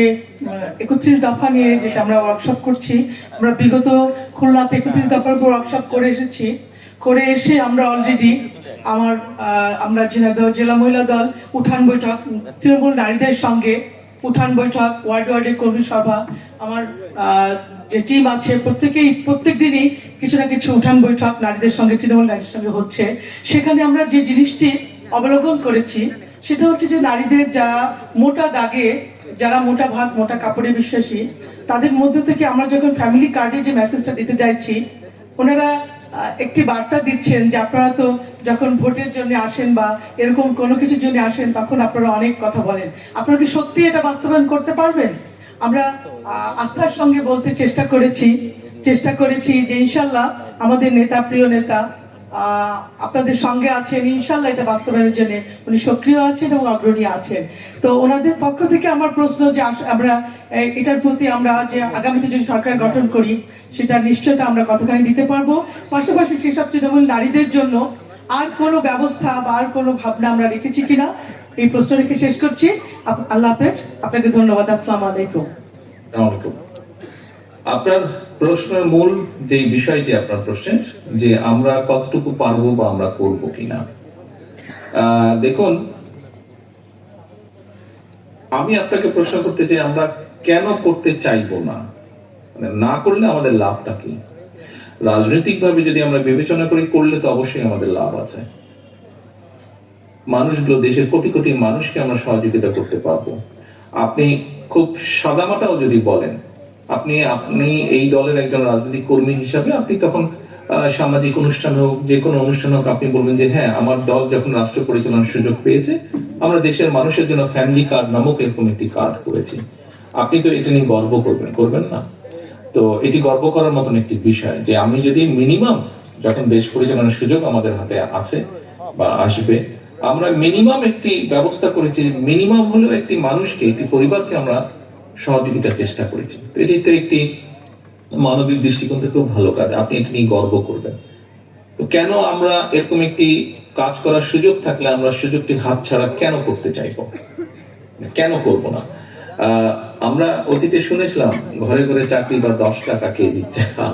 31 দফা নিয়ে যেটা আমরা ওয়ার্কশপ করছি, আমরা বিগত খুলনাতে 31 দফার উপর ওয়ার্কশপ করে এসেছি। করে এসে আমরা অলরেডি আমরা ঝিনাইদহ জেলা মহিলা দল উঠান বৈঠক, তৃণমূল নারীদের সঙ্গে উঠান বৈঠক, ওয়ার্ডে ওয়ার্ডে কর্মী সভা, আমার যে টিম আছে প্রত্যেক দিনই কিছু না কিছু উঠান বৈঠক নারীদের সঙ্গে, তৃণমূল নারীদের সঙ্গে হচ্ছে। সেখানে আমরা যে জিনিসটি অবলোকন করেছি সেটা হচ্ছে যে নারীদের যারা মোটা দাগে, যারা মোটা ভাত মোটা কাপড়ে বিশ্বাসী, তাদের মধ্য থেকে আমরা যখন ফ্যামিলি কার্ডে যে মেসেজটা দিতে যাচ্ছি, ওনারা একটি বার্তা দিচ্ছেন যে আপনারা তো যখন ভোটের জন্য আসেন বা এরকম কোনো কিছুর জন্য আসেন তখন আপনারা অনেক কথা বলেন, আপনারা কি সত্যি এটা বাস্তবায়ন করতে পারবেন? আমরা আস্থার সঙ্গে বলতে চেষ্টা করেছি যে ইনশাল্লাহ আমাদের নেতা, প্রিয় নেতা আপনাদের সঙ্গে আছেন, ইনশাল্লাহ এটা বাস্তবায়নের জন্য উনি সক্রিয় আছেন এবং অগ্রণী আছেন। তো ওনাদের পক্ষ থেকে আমার প্রশ্ন যে আমরা এটার প্রতি আমরা যে আগামীতে যদি সরকার গঠন করি সেটা নিশ্চয়তা আমরা কতখানি দিতে পারবো। পাশাপাশি সেসব তৃণমূল নারীদের জন্য আর কোনো ব্যবস্থা বা আর কোনো ভাবনা আমরা রেখেছি কিনা, এই প্রশ্ন রেখে শেষ করছি। আল্লাহ হাফেজ, আপনাকে ধন্যবাদ। আসসালামু আলাইকুম। আপনার প্রশ্নের মূল যে বিষয়টি আপনার প্রশ্নের যে আমরা কতটুকু পারবো বা আমরা করব কিনা, দেখুন আমি আপনাকে প্রশ্ন করতে চাই আমরা কেন করতে চাইবো না, মানে না করলে আমাদের লাভটা কি? রাজনৈতিক ভাবে যদি আমরা বিবেচনা করি, করলে তো অবশ্যই আমাদের লাভ আছে। মানুষগুলো, দেশের কোটি কোটি মানুষকে আমরা সহযোগিতা করতে পারবো। আপনি খুব সাদামাটাও যদি বলেন, আপনি এই দলের একজন রাজনৈতিক কর্মী হিসাবে আপনি তখন সামাজিক অনুষ্ঠান হোক, যে কোনো অনুষ্ঠান হোক, আপনি বলবেন যে হ্যাঁ আমার দল যখন রাষ্ট্র পরিচালনার সুযোগ পেয়েছে আমরা দেশের মানুষের জন্য ফ্যামিলি কার্ড নামক এরকম একটি কার্ড করেছি। আপনি তো এটা নিয়ে গর্ব করবেন না? তো এটি গর্ব করার মতন একটি বিষয় যে আমি যদি মিনিমাম, যখন দেশ পরিচালনার সুযোগ আমাদের হাতে আছে বা আসবে, আমরা মিনিমাম একটি ব্যবস্থা করেছি, মিনিমাম হলেও একটি মানুষকে, একটি পরিবারকে আমরা সহযোগিতার চেষ্টা করেছি। তো এটি তো একটি মানবিক দৃষ্টিকোণ থেকে খুব ভালো কাজ, আপনি এটি নিয়ে গর্ব করবেন। তো কেন আমরা এরকম একটি কাজ করার সুযোগ থাকলে আমরা সুযোগটি হাতছাড়া কেন করতে চাইবো, কেন করব না? আমরা অতীতে শুনেছিলাম ঘরে ঘরে চাকরি বা 10 টাকা কেজি চাল,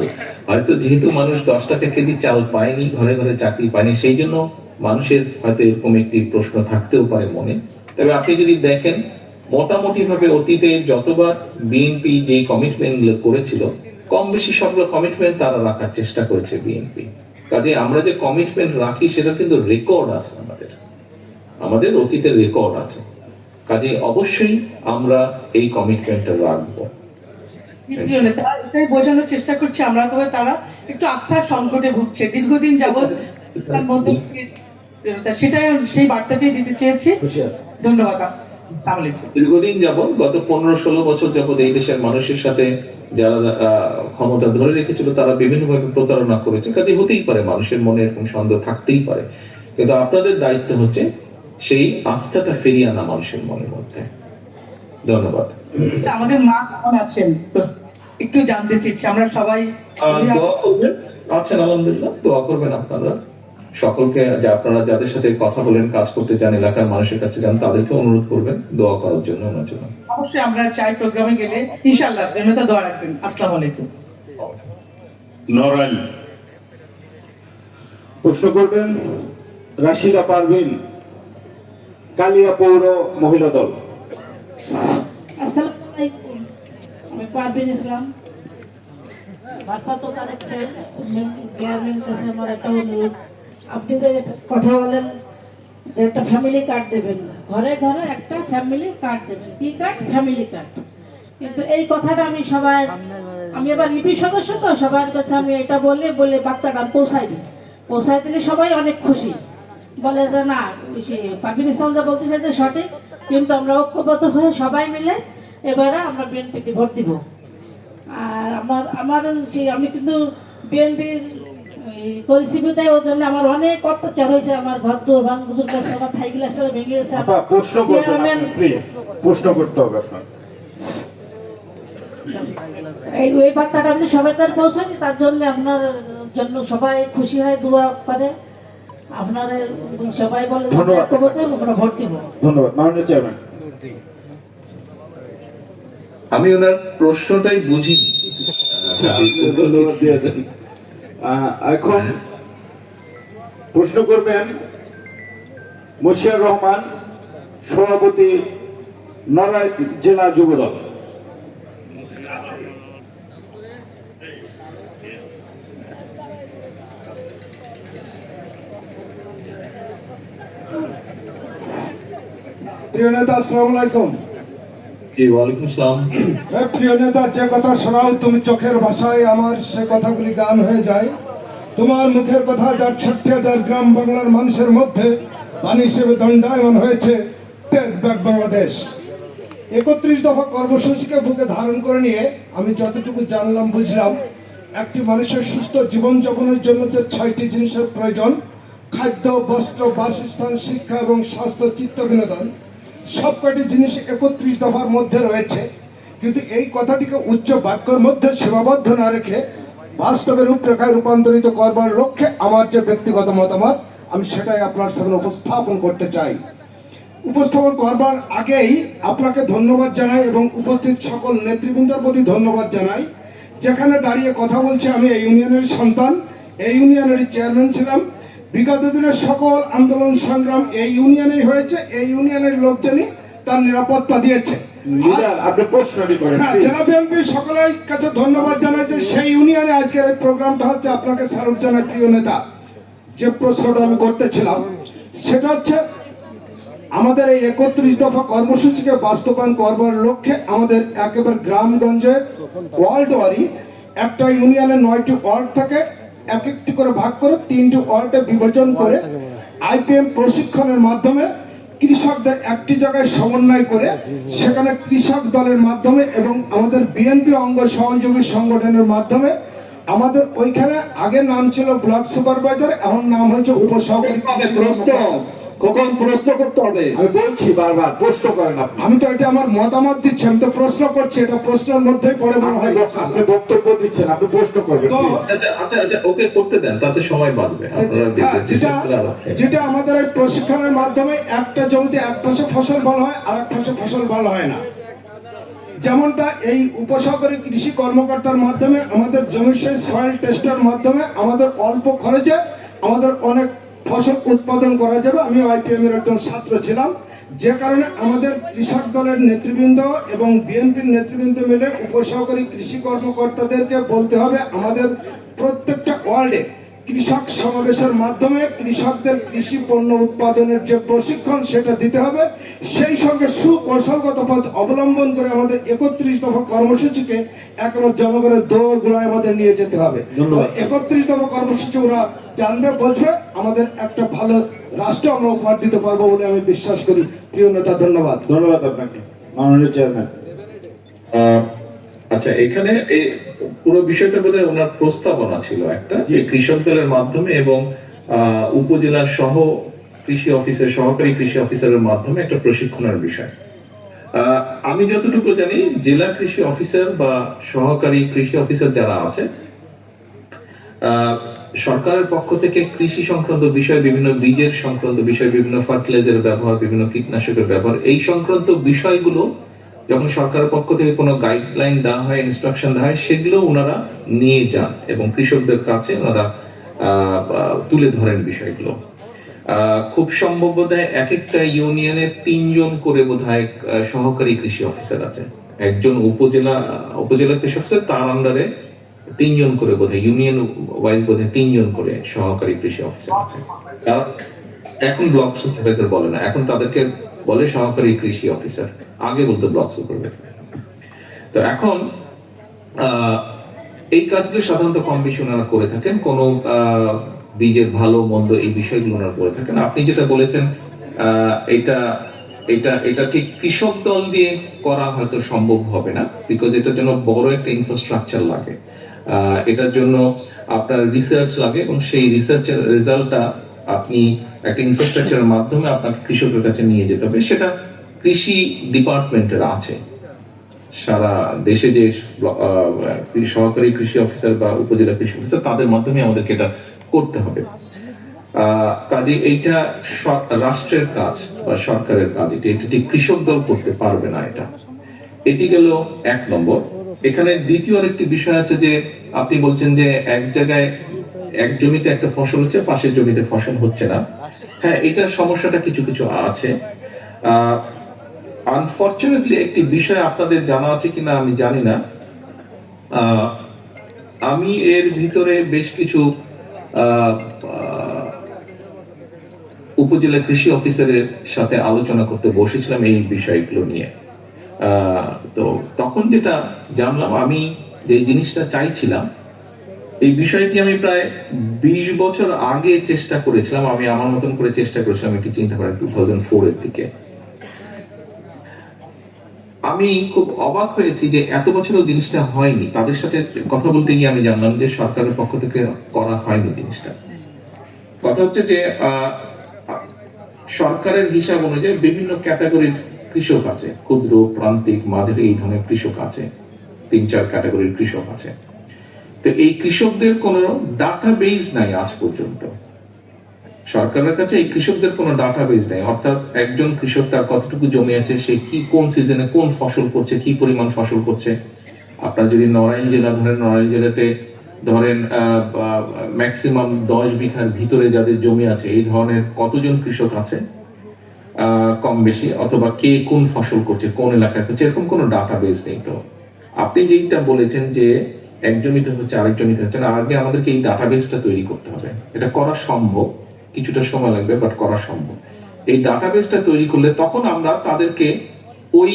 হয়তো যেহেতু মানুষ 10 টাকা কেজি চাল পায়নি, ঘরে ঘরে চাকরি পায়নি, সেই জন্য মানুষের হয়তো এরকম একটি প্রশ্ন থাকতেও পারে মনে। তবে আপনি যদি দেখেন মোটামুটি ভাবে অতীতে যতবার বিএনপি যে কমিটমেন্ট গুলো করেছিল, কম বেশি সবগুলো কমিটমেন্ট তারা রাখার চেষ্টা করেছে বিএনপি। কাজে আমরা যে কমিটমেন্ট রাখি সেটা কিন্তু রেকর্ড আছে, আমাদের অতীতের রেকর্ড আছে। কাজে অবশ্যই আমরা এই কমিটমেন্টটা রাখবো। এটাই বোঝানোর চেষ্টা করছি আমরা, তবে তারা একটু আস্থার সংকটে ভুগছে দীর্ঘদিন যাবৎ, তার মধ্যে সেটাই সেই বার্তাটাই দিতে চেয়েছি। ধন্যবাদ। দীর্ঘদিন যাবৎ, গত 15-16 বছর যাবৎ এই দেশের মানুষের সাথে যারা ক্ষমতা ধরে রেখেছিল তারা বিভিন্নভাবে প্রতারণা করেছে। কাজে হতেই পারে মানুষের মনে এরকম সন্দেহ থাকতেই পারে, কিন্তু আপনাদের দায়িত্ব হচ্ছে সেই আস্থাটা ফিরিয়ে আনা মানুষের মনের মধ্যে। ধন্যবাদ। আমাদের মা কেমন আছেন একটু জানতে চাইছি আমরা সবাই। দোয়া করবেন, আছেন আলহামদুলিল্লাহ, দোয়া করবেন আপনারা। সকলকে যে আপনারা যাদের সাথে কথা বলেন, কাজ করতে চান, এলাকার মানুষের কাছে যান, তাদেরকে অনুরোধ করবেন দোয়া করার জন্য ওনার জন্য। অবশ্যই আমরা চাই প্রোগ্রামে গেলে ইনশাআল্লাহ জনতা দোয়া রাখবেন। আসসালামু আলাইকুম। নড়াইল প্রশ্ন করবেন রাশিদা পারভিন, কালিয়া পৌর মহিলা দল। আসসালামু আলাইকুম, আমি পারভিন ইসলাম, ভারপ্রাপ্ত কালেক্টর চেয়ারম্যান কাছে আমার একটা অনুরোধ। আপনি যে কথা বলেন যে একটা ফ্যামিলি কার্ড দেবেন, ঘরে ঘরে একটা ফ্যামিলি কার্ড দেবেন, কি কার্ড? Family card. কিন্তু এই কথাটা আমি আবার ইপি সদস্য, তো সবার কাছে আমি এটা বলে বার্তাটা পৌঁছাই দিলে সবাই অনেক খুশি, বলে যে না পারভিন ইসলাম যা বলতে চাইছে সঠিক, কিন্তু আমরা ঐক্যবদ্ধ হয়ে সবাই মিলে এবারে আমরা বিএনপিকে ভোট দিব। আর আমি কিন্তু বিএনপির পরিস্থিতি দেয়, ওর জন্য আমার অনেক অত্যাচার হয়েছে, আমার ঘর দৌড় ভাঙচুর করছে, আমার থাই গ্লাসটা ভেঙে গেছে। প্রশ্ন করতে হবে আপনার। এই বার্তাটা আমি সবাই তার পৌঁছাচ্ছি, তার জন্য আপনার জন্য সবাই খুশি হয়, দোয়া করে, আপনারা সবাই বলে আমরা ভোট দিব। ধন্যবাদ মাননীয় চেয়ারম্যান। আমি ওনার প্রশ্নটাই বুঝিনি। ধন্যবাদ দিয়ে দেন। এখন প্রশ্ন করবেন মশিয়ার রহমান, সভাপতি নড়াইল জেলা যুবদল। প্রিয় নেতা, আসসালামু আলাইকুম। ওয়ালাইকুম আসসালাম। প্রিয় নেতা, যে কথা শোনাও তুমি চোখের ভাষায়, আমার সে কথাগুলি গান হয়ে যায়। তোমার মুখের কথা যার ৬০,০০০ গ্রাম বাংলার মানুষের মধ্যে বাণী হিসেবে দণ্ডায়মান হয়েছে টেক ব্যাক বাংলাদেশ। ৩১ দফা কর্মসূচিকে বুকে ধারণ করে নিয়ে আমি যতটুকু জানলাম বুঝলাম, একটি মানুষের সুস্থ জীবনযাপনের জন্য যে ৬টি জিনিসের প্রয়োজন, খাদ্য, বস্ত্র, বাসস্থান, শিক্ষা এবং স্বাস্থ্য, চিত্ত বিনোদন, সবকটি জিনিস ৩১ দফার মধ্যে রয়েছে। কিন্তু এই কথাটিকে উচ্চ বাক্যের মধ্যে সীমাবদ্ধ না রেখে বাস্তবের রূপরেখায় রূপান্তরিত করবার লক্ষ্যে আমার যে ব্যক্তিগত মতামত, আমি সেটাই আপনার সামনে উপস্থাপন করতে চাই। উপস্থাপন করবার আগেই আপনাকে ধন্যবাদ জানাই এবং উপস্থিত সকল নেতৃবৃন্দের প্রতি ধন্যবাদ জানাই। যেখানে দাঁড়িয়ে কথা বলছি, আমি এই ইউনিয়নের সন্তান, এই ইউনিয়নের চেয়ারম্যান ছিলাম। বিগত দিনের সকল আন্দোলন সংগ্রাম এই ইউনিয়নেই হয়েছে, এই ইউনিয়নের লোকজনই তার নিরাপত্তা দিয়েছে। জেলা বিএনপি সকলের কাছে ধন্যবাদ জানাই যে সেই ইউনিয়নে আজকের এই প্রোগ্রামটা হচ্ছে। আপনাকে স্যালুট জানাই প্রিয় নেতা। যে প্রশ্নটা আমি করতেছিলাম সেটা হচ্ছে, আমাদের এই ৩১ দফা কর্মসূচিকে বাস্তবায়ন করবার লক্ষ্যে আমাদের একেবারে গ্রামগঞ্জে ওয়ার্ড ওয়ারি একটা ইউনিয়নে ৯টি ওয়ার্ড থাকে, এক একটি করে ভাগ করে ৩টি ওয়ার্ডে বিভাজন করে আইপিএম প্রশিক্ষণের মাধ্যমে কৃষকদের একটি জায়গায় সমন্বয় করে সেখানে কৃষক দলের মাধ্যমে এবং আমাদের বিএনপি অঙ্গ সহযোগী সংগঠনের মাধ্যমে আমাদের ওইখানে আগে নাম ছিল ব্লক সুপারভাইজার, এখন নাম হয়েছে উপসহকারী। কখন প্রশ্ন করতে হবে? আমি বলছি বারবার, প্রশ্ন করেন আপনি। আমি তো এটা আমার মতামত দিচ্ছি, আমি তো প্রশ্ন করছি, এটা প্রশ্নের মধ্যেই পড়ে মনে হয়। আপনি বক্তব্য দিচ্ছেন, আপনি প্রশ্ন করবেন। আচ্ছা ওকে করতে দেন, তাতে সময় বাঁচবে। যেটা আমাদের এই প্রশিক্ষণের মাধ্যমে একটা জমিতে এক পাশে ফসল ভালো হয় আর এক পাশে ফসল ভালো হয় না, যেমনটা এই উপসহকারী কৃষি কর্মকর্তার মাধ্যমে আমাদের জমির সেই সয়েল টেস্টের মাধ্যমে আমাদের অল্প খরচে আমাদের অনেক ফসল উৎপাদন করা যাবে। আমি আইপিএম এর একজন ছাত্র ছিলাম, যে কারণে আমাদের কৃষক দলের নেতৃবৃন্দ এবং বিএনপির নেতৃবৃন্দ মিলে উপসহকারী কৃষি কর্মকর্তাদেরকে বলতে হবে আমাদের প্রত্যেকটা ওয়ার্ডে কৃষক সমাবেশের মাধ্যমে কৃষকদের কৃষি পণ্য উৎপাদনের যে প্রশিক্ষণ সেটা দিতে হবে। সেই সঙ্গে সুকৌশলগত পথ অবলম্বন করে আমাদের ৩১ দফা কর্মসূচিকে একেবারে জনগণের দৌড় গোড়ায় আমাদের নিয়ে যেতে হবে। ৩১ দফা কর্মসূচি ওরা জানবে, বুঝবে, আমাদের একটা ভালো রাষ্ট্র আমরা উপহার দিতে পারবো বলে আমি বিশ্বাস করি। প্রিয় নেতা, ধন্যবাদ। ধন্যবাদ আপনাকে মাননীয় চেয়ারম্যান। আচ্ছা, এখানে এই পুরো বিষয়টা বোধহয় ওনার প্রস্তাবনা ছিল একটা, যে কৃষক দলের মাধ্যমে এবং উপজেলার সহ কৃষি অফিসার, সহকারী কৃষি অফিসারের মাধ্যমে একটা প্রশিক্ষণের বিষয়। আমি যতটুকু জানি, জেলা কৃষি অফিসার বা সহকারী কৃষি অফিসার যারা আছে সরকারের পক্ষ থেকে কৃষি সংক্রান্ত বিষয়, বিভিন্ন বীজের সংক্রান্ত বিষয়, বিভিন্ন ফার্টিলাইজারের ব্যবহার, বিভিন্ন কীটনাশকের ব্যবহার, এই সংক্রান্ত বিষয়গুলো যখন সরকারের পক্ষ থেকে কোনো গাইডলাইন দেওয়া হয়, ইনস্ট্রাকশন দেওয়া হয়, সেগুলো ওনারা নিয়ে যান এবং কৃষকদের কাছে ওনারা তুলে ধরেন বিষয়গুলো। খুব সম্ভব বোধহয় এক একটা ইউনিয়নে 3 জন করে বোধহয় সহকারী কৃষি অফিসার আছে। একজন উপজেলা কৃষি অফিসার, তার আন্ডারে 3 জন করে বোধহয় ইউনিয়ন ওয়াইজ বোধহয় 3 জন করে সহকারী কৃষি অফিসার আছে। কারণ এখন ব্লক সুপারভাইজার বলে না, এখন তাদেরকে বলে সহকারী কৃষি অফিসার, আগে বলতো ব্লক সুপারভাইজার। তো এখন এই কাজগুলো সাধারণত কম বেশি ওনারা করে থাকেন, কোনো বীজের ভালো মন্দ এই বিষয়গুলো ওনারা করে থাকেন। আপনি যেটা বলেছেন এটা এটা এটা ঠিক কৃষক দল দিয়ে করা হয়তো সম্ভব হবে না, বিকজ এটার জন্য বড় একটা ইনফ্রাস্ট্রাকচার লাগে, এটার জন্য আপনার রিসার্চ লাগে, এবং সেই রিসার্চের রেজাল্টটা আপনি একটা ইনফ্রাস্ট্রাকচারের মাধ্যমে আপনাকে কৃষকের কাছে নিয়ে যেতে হবে। সেটা কৃষি ডিপার্টমেন্টের আছে, সারা দেশে যে সহকারী কৃষি অফিসার বা উপজেলা কৃষি অফিসার, তাদের মাধ্যমে আমাদেরকে এটা করতে হবে। কাজে এইটা রাষ্ট্রের কাজ বা সরকারের কাজ, এটা ঠিক কৃষক দল করতে পারবে না। এটি গেল 1 নম্বর। এখানে দ্বিতীয় আরেকটি বিষয় আছে যে আপনি বলছেন যে এক জায়গায় এক জমিতে একটা ফসল হচ্ছে, পাশের জমিতে ফসল হচ্ছে না। হ্যাঁ, এটা সমস্যাটা কিছু কিছু আছে। আনফরচুনেটলি একটি বিষয় আপনাদের জানা আছে কিনা আমি জানি না, আমি এর ভিতরে বেশ কিছু উপজেলা কৃষি অফিসারের সাথে আলোচনা করতে বসেছিলাম এই বিষয়গুলো নিয়ে। তো তখন যেটা জানলাম, আমি যে জিনিসটা চাইছিলাম, এই বিষয়টি আমি প্রায় 20 বছর আগে চেষ্টা করেছিলাম, আমি আমার মতন করে চেষ্টা করেছিলাম এটি চিন্তা করার 2004 এর দিকে। আমি খুব অবাক হয়েছি যে এত বছরও জিনিসটা হয়নি। তাদের সাথে কথা বলতে গিয়ে আমি জানলাম যে সরকারের পক্ষ থেকে করা হয়নি জিনিসটা। কথা হচ্ছে যে সরকারের হিসাব অনুযায়ী বিভিন্ন ক্যাটাগরির কৃষক আছে, ক্ষুদ্র, প্রান্তিক, মাঝারি, এই ধরনের কৃষক আছে, 3-4 ক্যাটাগরির কৃষক আছে। তো এই কৃষকদের কোনো ডাটাবেজ নাই আজ পর্যন্ত। সরকারের কাছে এই কৃষকদের কোনো ডাটাবেজ নেই, অর্থাৎ একজন কৃষক তার কতটুকু জমি আছে, সে কি কোন সিজনে কোন ফসল করছে, কি পরিমাণ ফসল করছে। আপনার যদি নড়াইল জেলা ধরেন, নড়াইল জেলাতে ধরেন ম্যাক্সিমাম 10 বিঘার ভিতরে যাদের জমি আছে, এই ধরনের কতজন কৃষক আছে কম বেশি, অথবা কে কোন ফসল করছে, কোন এলাকায় করছে, এরকম কোনো ডাটাবেজ নেই। তো আপনি যেটা বলেছেন যে এক জমিতে হচ্ছে আরেক জমিতে হচ্ছে না, আগে আমাদেরকে এই ডাটাবেজটা তৈরি করতে হবে। এটা করা সম্ভব, কিছুটা সময় লাগবে, বাট করা সম্ভব। এই ডাটাবেসটা তৈরি করলে তখন আমরা তাদেরকে ওই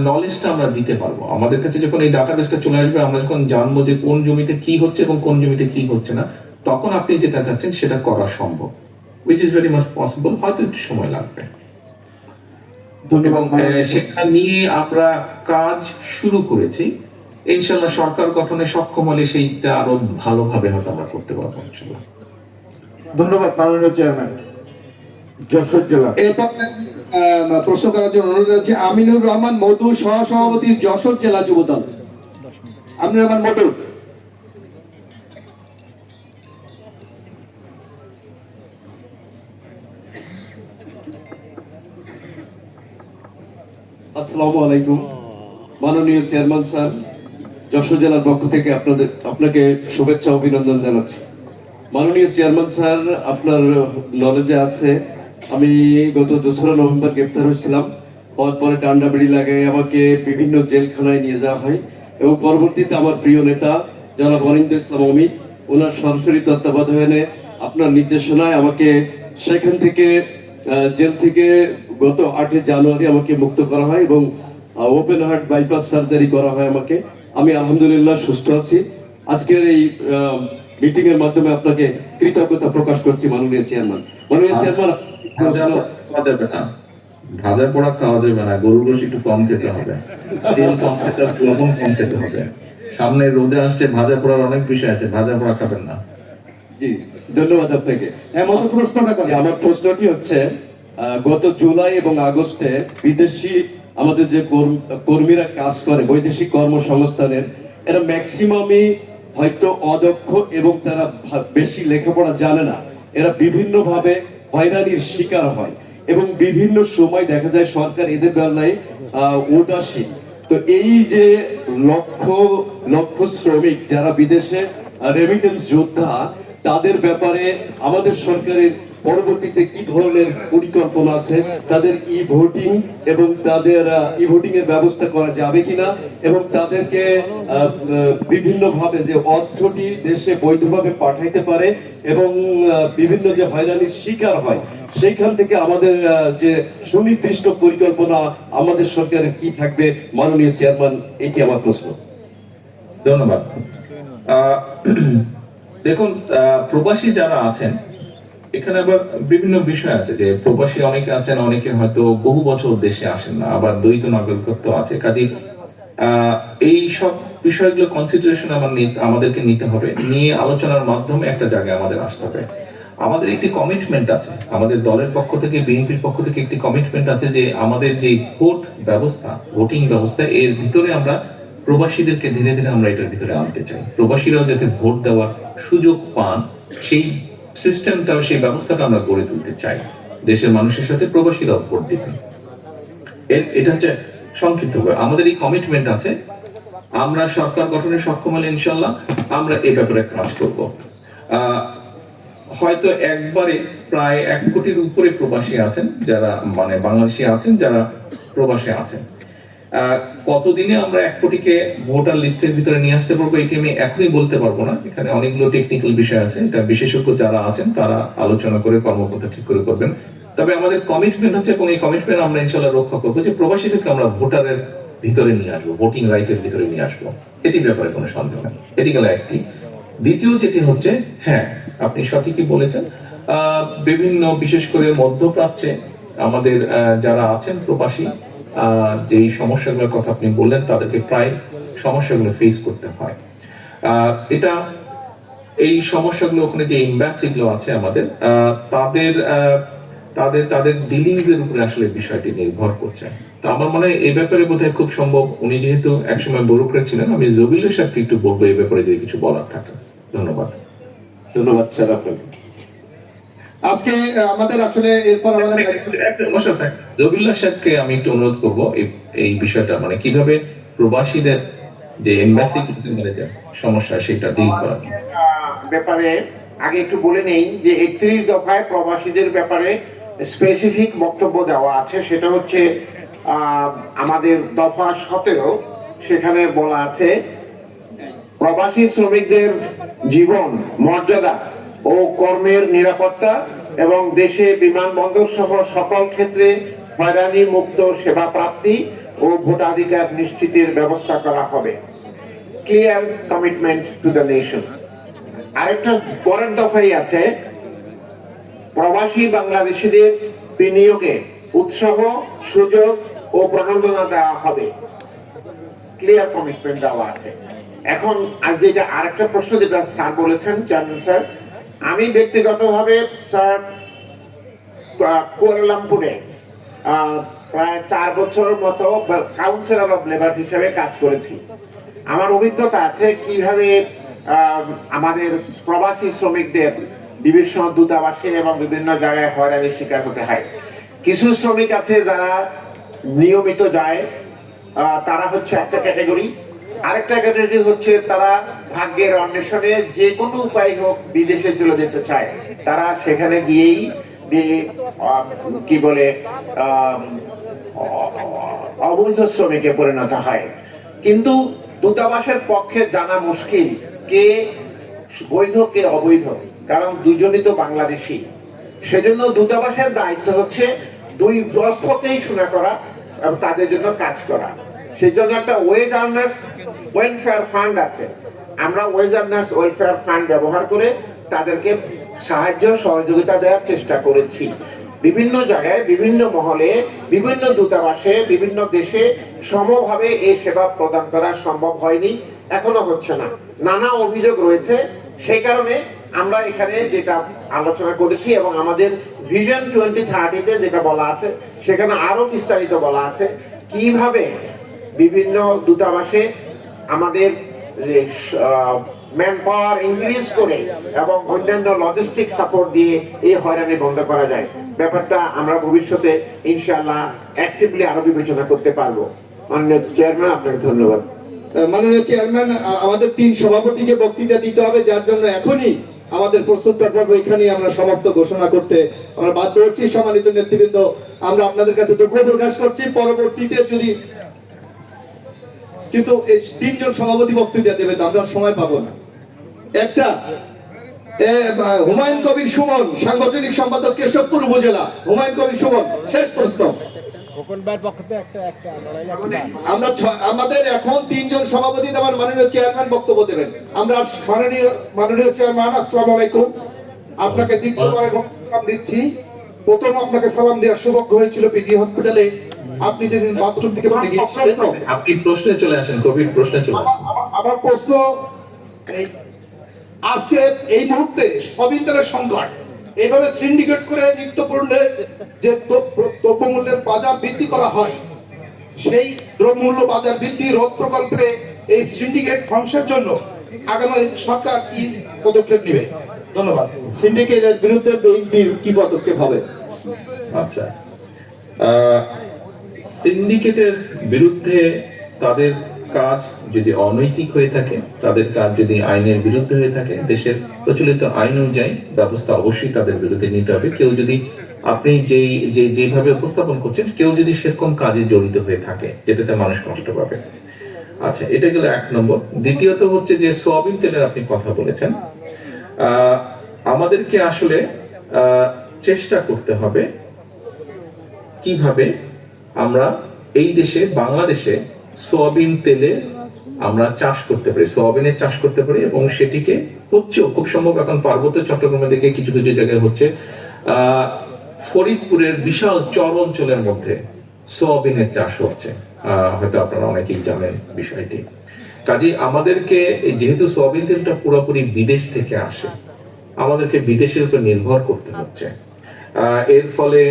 নলেজটা আমরা দিতে পারবো। আমাদের কাছে যখন এই ডাটাবেসটা চলে আসবে, আমরা যখন জানবো যে কোন জমিতে কি হচ্ছে এবং কোন জমিতে কি হচ্ছে না, তখন আপনি যেটা চাচ্ছেন সেটা করা সম্ভব, which is very much possible, হয়তো একটু সময় লাগবে। এবং সেটা নিয়ে আমরা কাজ শুরু করেছি। ইনশাল্লাহ সরকার গঠনে সক্ষম হলে সেইটা আরো ভালোভাবে হয়তো আমরা করতে পারবো ইনশাল্লাহ। ধন্যবাদ মাননীয় চেয়ারম্যান। যশোর জেলা এরপর প্রশ্ন করার জন্য অনুরোধ আছে আমিনুর রহমান মধু, সহসভাপতি, যশোর জেলা যুবদল। আমিনুর রহমান মধু। আসসালামু আলাইকুম। মাননীয় চেয়ারম্যান স্যার, যশোর জেলার পক্ষ থেকে আপনাকে শুভেচ্ছা অভিনন্দন জানাচ্ছি। মাননীয় চেয়ারম্যান স্যার, আপনার নলেজে আছে আমি গত 2রা নভেম্বর গ্রেপ্তার হয়েছিলাম। পরে ডান্ডাবেড়ি লাগাই আমাকে বিভিন্ন জেলখানায় নিয়ে যাওয়া হয়, এবং পরবর্তীতে আমার প্রিয় নেতা জনাব অনিন্দ ইসলাম অমিত, ওনার সরাসরি তত্ত্বাবধানে আপনার নির্দেশনায় আমাকে সেখান থেকে জেল থেকে গত 8 জানুয়ারি আমাকে মুক্ত করা হয়, এবং ওপেন হার্ট বাইপাস সার্জারি করা হয় আমাকে। আমি আলহামদুলিল্লাহ সুস্থ আছি। আজকের এই মিটিং এর মাধ্যমে আপনাকে কৃতজ্ঞতা প্রকাশ করছি মাননীয় চেয়ারম্যান। মাননীয় চেয়ারম্যান, ভাজা পোড়া খাওয়া যাবে না, গরুর গোশত একটু কম খেতে হবে, তেল কম খেতে হবে, লবণ কম খেতে হবে। সামনে রোদে আসছে, ভাজা পোড়ার অনেক বিষয় আছে, ভাজা পোড়া খাবেন না। জি, ধন্যবাদ আপনাকে। আমার প্রশ্নটি হচ্ছে, গত জুলাই এবং আগস্টে বিদেশি আমাদের যে কর্মীরা কাজ করে বৈদেশিক কর্মসংস্থানের, এরা ম্যাক্সিমামই হয়তো অদক্ষ এবং তারা বেশি লেখাপড়া জানে না, এরা বিভিন্নভাবে হয়রানির শিকার হয় এবং বিভিন্ন সময় দেখা যায় সরকার এদের বেলায় উদাসীন। তো এই যে লক্ষ লক্ষ শ্রমিক যারা বিদেশে রেমিটেন্স যোদ্ধা, তাদের ব্যাপারে আমাদের সরকারের পরবর্তীতে কি ধরনের পরিকল্পনা আছে, তাদের ই ভোটিং এবং তাদের ই ভোটিং এর ব্যবস্থা করা যাবে কিনা, এবং তাদেরকে বিভিন্নভাবে যে অর্থটি দেশে বৈধভাবে পাঠাইতে পারে এবং বিভিন্ন যে হয়রানির শিকার হয় সেইখান থেকে আমাদের যে সুনির্দিষ্ট পরিকল্পনা আমাদের সরকারের কি থাকবে, মাননীয় চেয়ারম্যান, এটি আমার প্রশ্ন। ধন্যবাদ। দেখুন, প্রবাসী যারা আছেন এখানে আবার বিভিন্ন বিষয় আছে, যে প্রবাসী অনেকে আছেন, অনেকে হয়তো বহু বছর দেশে আসেন না, আবার দ্বৈত নাগরিকত্ব আছে। কাজে এই সব বিষয়গুলো কনসিডারেশন আমাদেরকে নিতে হবে, নিয়ে আলোচনার মাধ্যমে একটা জায়গায় আমাদের আসতে হবে। আমাদের একটি কমিটমেন্ট আছে, আমাদের দলের পক্ষ থেকে, বিএনপির পক্ষ থেকে একটি কমিটমেন্ট আছে যে আমাদের যে ভোট ব্যবস্থা, ভোটিং ব্যবস্থা, এর ভিতরে আমরা প্রবাসীদেরকে ধীরে ধীরে আমরা এটার ভিতরে আনতে চাই। প্রবাসীরাও যাতে ভোট দেওয়ার সুযোগ পান, সেই সিস্টেমটাও, সেই ব্যবস্থাটা আমরা গড়ে তুলতে চাই। দেশের মানুষের সাথে প্রবাসীরাও ভোট দিবেন, এটা হচ্ছে সংক্ষিপ্ত। আমাদের এই কমিটমেন্ট আছে, আমরা সরকার গঠনে সক্ষম হলে ইনশাল্লাহ আমরা এই ব্যাপারে কাজ করব। হয়তো একবারে প্রায় 1 কোটির উপরে প্রবাসী আছেন, যারা মানে বাংলাদেশি আছেন, যারা প্রবাসে আছেন। কতদিনে আমরা 1 কোটিকে ভোটার লিস্টের ভিতরে নিয়ে আসতে পারবো এটি আমি এখনই বলতে পারবো না, এখানে অনেকগুলো টেকনিক্যাল বিষয় আছে, এটা বিশেষজ্ঞ যারা আছেন তারা আলোচনা করে কর্মপন্থা ঠিক করে করবেন। তবে আমাদের কমিটমেন্ট হচ্ছে, এবং এই কমিটমেন্ট আমরা ইনশাল্লাহ রক্ষা করবো, যে প্রবাসীদেরকে আমরা ভোটারের ভিতরে নিয়ে আসবো, ভোটিং রাইটের ভিতরে নিয়ে আসবো, এটি ব্যাপারে কোনো সন্দেহ নেই। এটি গেল একটি। দ্বিতীয় যেটি হচ্ছে, হ্যাঁ আপনি সঠিকই বলেছেন, বিভিন্ন বিশেষ করে মধ্যপ্রাচ্যে আমাদের যারা আছেন প্রবাসী, যেই সমস্যাগুলোর কথা আপনি বললেন, তাদেরকে প্রায় সমস্যাগুলো ফেস করতে হয়। এটা এই সমস্যাগুলো ওখানে যে এমবাসিগুলো আছে আমাদের, তাদের তাদের তাদের ডিলিংস এর উপরে আসলে বিষয়টি নির্ভর করছে। তো আমার মনে হয় এই ব্যাপারে বোধহয় খুব সম্ভব, উনি যেহেতু একসময় ব্যুরোক্রেট ছিলেন, আমি জবিলের সাথে একটু বলবো এই ব্যাপারে যদি কিছু বলার থাকে। ধন্যবাদ। ধন্যবাদ স্যার আপনাকে। আজকে আমাদের আসলে এরপর আমাদের জবিউল্লাহ সাহেবকে আমি একটু অনুরোধ করবো এই বিষয়টা, মানে কিভাবে প্রবাসীদের যে এমবাসি সমস্যা সেটা ডিল করা ব্যাপারে আগে একটু বলে নেই যে 31 দফায় প্রবাসীদের ব্যাপারে স্পেসিফিক বক্তব্য দেওয়া আছে। সেটা হচ্ছে আমাদের দফা 17, সেখানে বলা আছে প্রবাসী শ্রমিকদের জীবন মর্যাদা ও কর্মের নিরাপত্তা এবং দেশে বিমানবন্দর সহ সকল ক্ষেত্রে হয়রানি মুক্ত সেবা প্রাপ্তি ও ভোটাধিকার নিশ্চিতের ব্যবস্থা করা হবে। Clear commitment to the nation. আরেকটা পরের দফাই আছে প্রবাসী বাংলাদেশিদের বিনিয়োগে উৎসাহ, সুযোগ ও প্রণোদনা দেওয়া হবে। ক্লিয়ার কমিটমেন্ট দেওয়া আছে। এখন যেটা আরেকটা প্রশ্ন যেটা স্যার বলেছেন, চেয়ারম্যান স্যার, আমি ব্যক্তিগতভাবে স্যার কুয়ালালামপুরে প্রায় 4 বছর মতো কাউন্সিলর অফ লেবার হিসেবে কাজ করেছি। আমার অভিজ্ঞতা আছে কিভাবে আমাদের প্রবাসী শ্রমিকদের বিভিন্ন দূতাবাসে এবং বিভিন্ন জায়গায় হয়রানির শিকার হতে হয়। কিছু শ্রমিক আছে যারা নিয়মিত যায়, তারা হচ্ছে একটা ক্যাটাগরি। আরেকটা ক্যাটাগরি হচ্ছে তারা ভাগ্যের অন্বেষণে যে কোনো উপায় হোক বিদেশে চলে যেতে চায়, তারা সেখানে গিয়েই কি বলে অবৈধ শ্রমিকে পরিণত হয়। কিন্তু দূতাবাসের পক্ষে জানা মুশকিল কে বৈধ কে অবৈধ, কারণ দুজনই তো বাংলাদেশি। সেজন্য দূতাবাসের দায়িত্ব হচ্ছে দুই পক্ষকেই শোনা করা এবং তাদের জন্য কাজ করা। সেই জন্য একটা ওয়েজ আর্নার্স ওয়েলফেয়ার ফান্ড আছে। আমরা ওয়েজ আর্নার্স ওয়েলফেয়ার ফান্ড ব্যবহার করে তাদেরকে সাহায্য সহযোগিতা দেওয়ার চেষ্টা করেছি। বিভিন্ন জায়গায়, বিভিন্ন মহলে, বিভিন্ন দূতাবাসে, বিভিন্ন দেশে সমভাবে এই সেবা প্রদান করা সম্ভব হয়নি, এখনো হচ্ছে না, নানা অভিযোগ রয়েছে। সেই কারণে আমরা এখানে যেটা আলোচনা করেছি এবং আমাদের ভিশন 2030-তে যেটা বলা আছে সেখানে আরো বিস্তারিত বলা আছে কিভাবে বিভিন্ন দূতাবাসে আমাদের ম্যান পাওয়ার ইনক্রিজ করে এবং অন্যান্য লজিস্টিক সাপোর্ট দিয়ে এই হয়রানি বন্ধ করা যায়। ব্যাপারটা আমরা ভবিষ্যতে ইনশাআল্লাহ অ্যাক্টিভলি আরো বিবেচনা করতে পারবো। মাননীয় চেয়ারম্যান, আপনাকে ধন্যবাদ। মাননীয় চেয়ারম্যান, আমাদের 3 সভাপতিকে বক্তৃতা দিতে হবে, যার জন্য এখনই আমাদের প্রস্তুততা পর্ব এখানে আমরা সমাপ্ত ঘোষণা করতে আমরা বাধ্য হচ্ছি। সম্মানিত নেতৃবৃন্দ, আমরা আপনাদের কাছে দুঃখ প্রকাশ করছি। পরবর্তীতে যদি কিন্তু এই 3 জন সভাপতি বক্তৃতা দেবে তো আমরা সময় পাবো না। একটা হুমায়ুন কবির সুমন, সাংগঠনিক সম্পাদক কেশবপুর উপজেলা। হুমায়ুন কবির সুমন, শেষ প্রশ্ন। আমরা আমাদের এখন 3 জন সভাপতি দেওয়ার মাননীয় চেয়ারম্যান বক্তব্য দেবেন। আমরা মাননীয় চেয়ারম্যান, আসসালামু আলাইকুম। আপনাকে দীর্ঘবার সালাম দিচ্ছি। প্রথম আপনাকে সালাম দেওয়ার সৌভাগ্য হয়েছিল পিজি হসপিটালে, আপনি যেদিন বাথরুম থেকে পড়ে গিয়েছিলেন। আপনি প্রশ্নে চলে আসেন, কোভিড প্রশ্নে চলে আসেন। আমার প্রশ্ন, আজকে এই মুহূর্তে সবিন্দারের সংকট, এইভাবে সিন্ডিকেট করে নিত্যপণ্যের যে দ্রব্যমূল্যের বাজার বৃদ্ধি করা হয়, সেই দ্রব্যমূল্য বাজার বৃদ্ধি রোধ প্রকল্পে এই সিন্ডিকেট ধ্বংসের জন্য আগামী সরকার কি পদক্ষেপ নেবে? ধন্যবাদ। সিন্ডিকেটের বিরুদ্ধে বিএনপির কি পদক্ষেপ হবে? আচ্ছা, সিন্ডিকেটের বিরুদ্ধে তাদের কাজ যদি অনৈতিক হয়ে থাকে, তাদের কাজ যদি আইনের বিরুদ্ধে হয়ে থাকে, দেশের প্রচলিত আইন অনুযায়ী ব্যবস্থা অবশ্যই তাদের বিরুদ্ধে নিতে হবে। কেউ যদি, আপনি যেভাবে উপস্থাপন করছেন, কেউ যদি সেরকম কাজে জড়িত হয়ে থাকে যেটাতে মানুষ কষ্ট পাবে। আচ্ছা, এটা গেল 1 নম্বর। দ্বিতীয়ত হচ্ছে যে সোয়াবিন তেলের আপনি কথা বলেছেন। আমাদেরকে আসলে চেষ্টা করতে হবে কিভাবে আমরা এই দেশে, বাংলাদেশে সোয়াবিন তেলে আমরা চাষ করতে পারি, সোয়াবিনের চাষ করতে পারি, এবং সেটিকে হচ্ছেও খুব সম্ভব এখন পার্বত্য চট্টগ্রামের দিকে কিছু কিছু জায়গায় হচ্ছে। ফরিদপুরের বিশাল চর অঞ্চলের মধ্যে সোয়াবিনের চাষ হচ্ছে, হয়তো আপনারা অনেকেই জানেন বিষয়টি। কাজে আমাদেরকে, যেহেতু সোয়াবিন তেলটা পুরোপুরি বিদেশ থেকে আসে, আমাদেরকে বিদেশের উপর নির্ভর করতে হচ্ছে। এর ফলে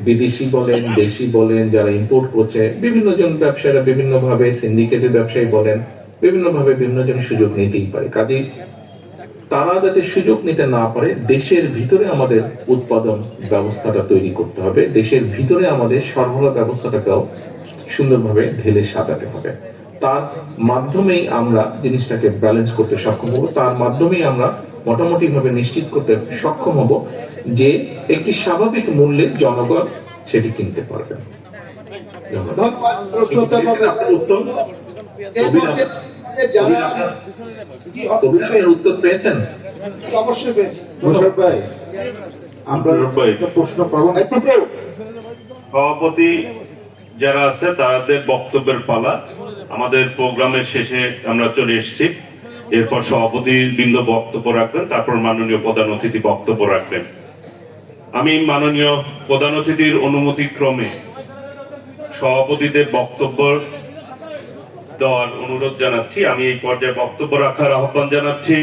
বিদেশি বলেন, দেশি বলেন, যারা ইম্পোর্ট করছে, বিভিন্ন জন ব্যবসায়ীরা বিভিন্ন ভাবে, সিন্ডিকেটের ব্যবসায়ী বলেন, বিভিন্ন ভাবে বিভিন্ন জন সুযোগ নিতেই পারে। কাজেই তারা যাতে সুযোগ নিতে না পারে, দেশের ভিতরে আমাদের উৎপাদন ব্যবস্থাটা তৈরি করতে হবে, দেশের ভিতরে আমাদের সরবরাহ ব্যবস্থাটাকেও সুন্দরভাবে ঢেলে সাজাতে হবে। তার মাধ্যমেই আমরা জিনিসটাকে ব্যালেন্স করতে সক্ষম হব, তার মাধ্যমেই আমরা মোটামুটি ভাবে নিশ্চিত করতে সক্ষম হব যে একটি স্বাভাবিক মূল্যে জনগণ সেটি কিনতে পারবে। উত্তর পেয়েছেন? অবশ্যই পেয়েছি। সভাপতি যারা আছে তাদের বক্তব্যের পালা। আমাদের প্রোগ্রামের শেষে আমরা চলে এসেছি। এরপর সভাপতি বৃন্দ বক্তব্য রাখবেন, তারপর মাননীয় প্রধান অতিথি বক্তব্য রাখবেন। আমি মাননীয় প্রধান অতিথির অনুমতি ক্রমে সভাপতিদের বক্তব্য দেওয়ার অনুরোধ জানাচ্ছি। আমি এই পর্যায়ে বক্তব্য রাখার আহ্বান জানাচ্ছি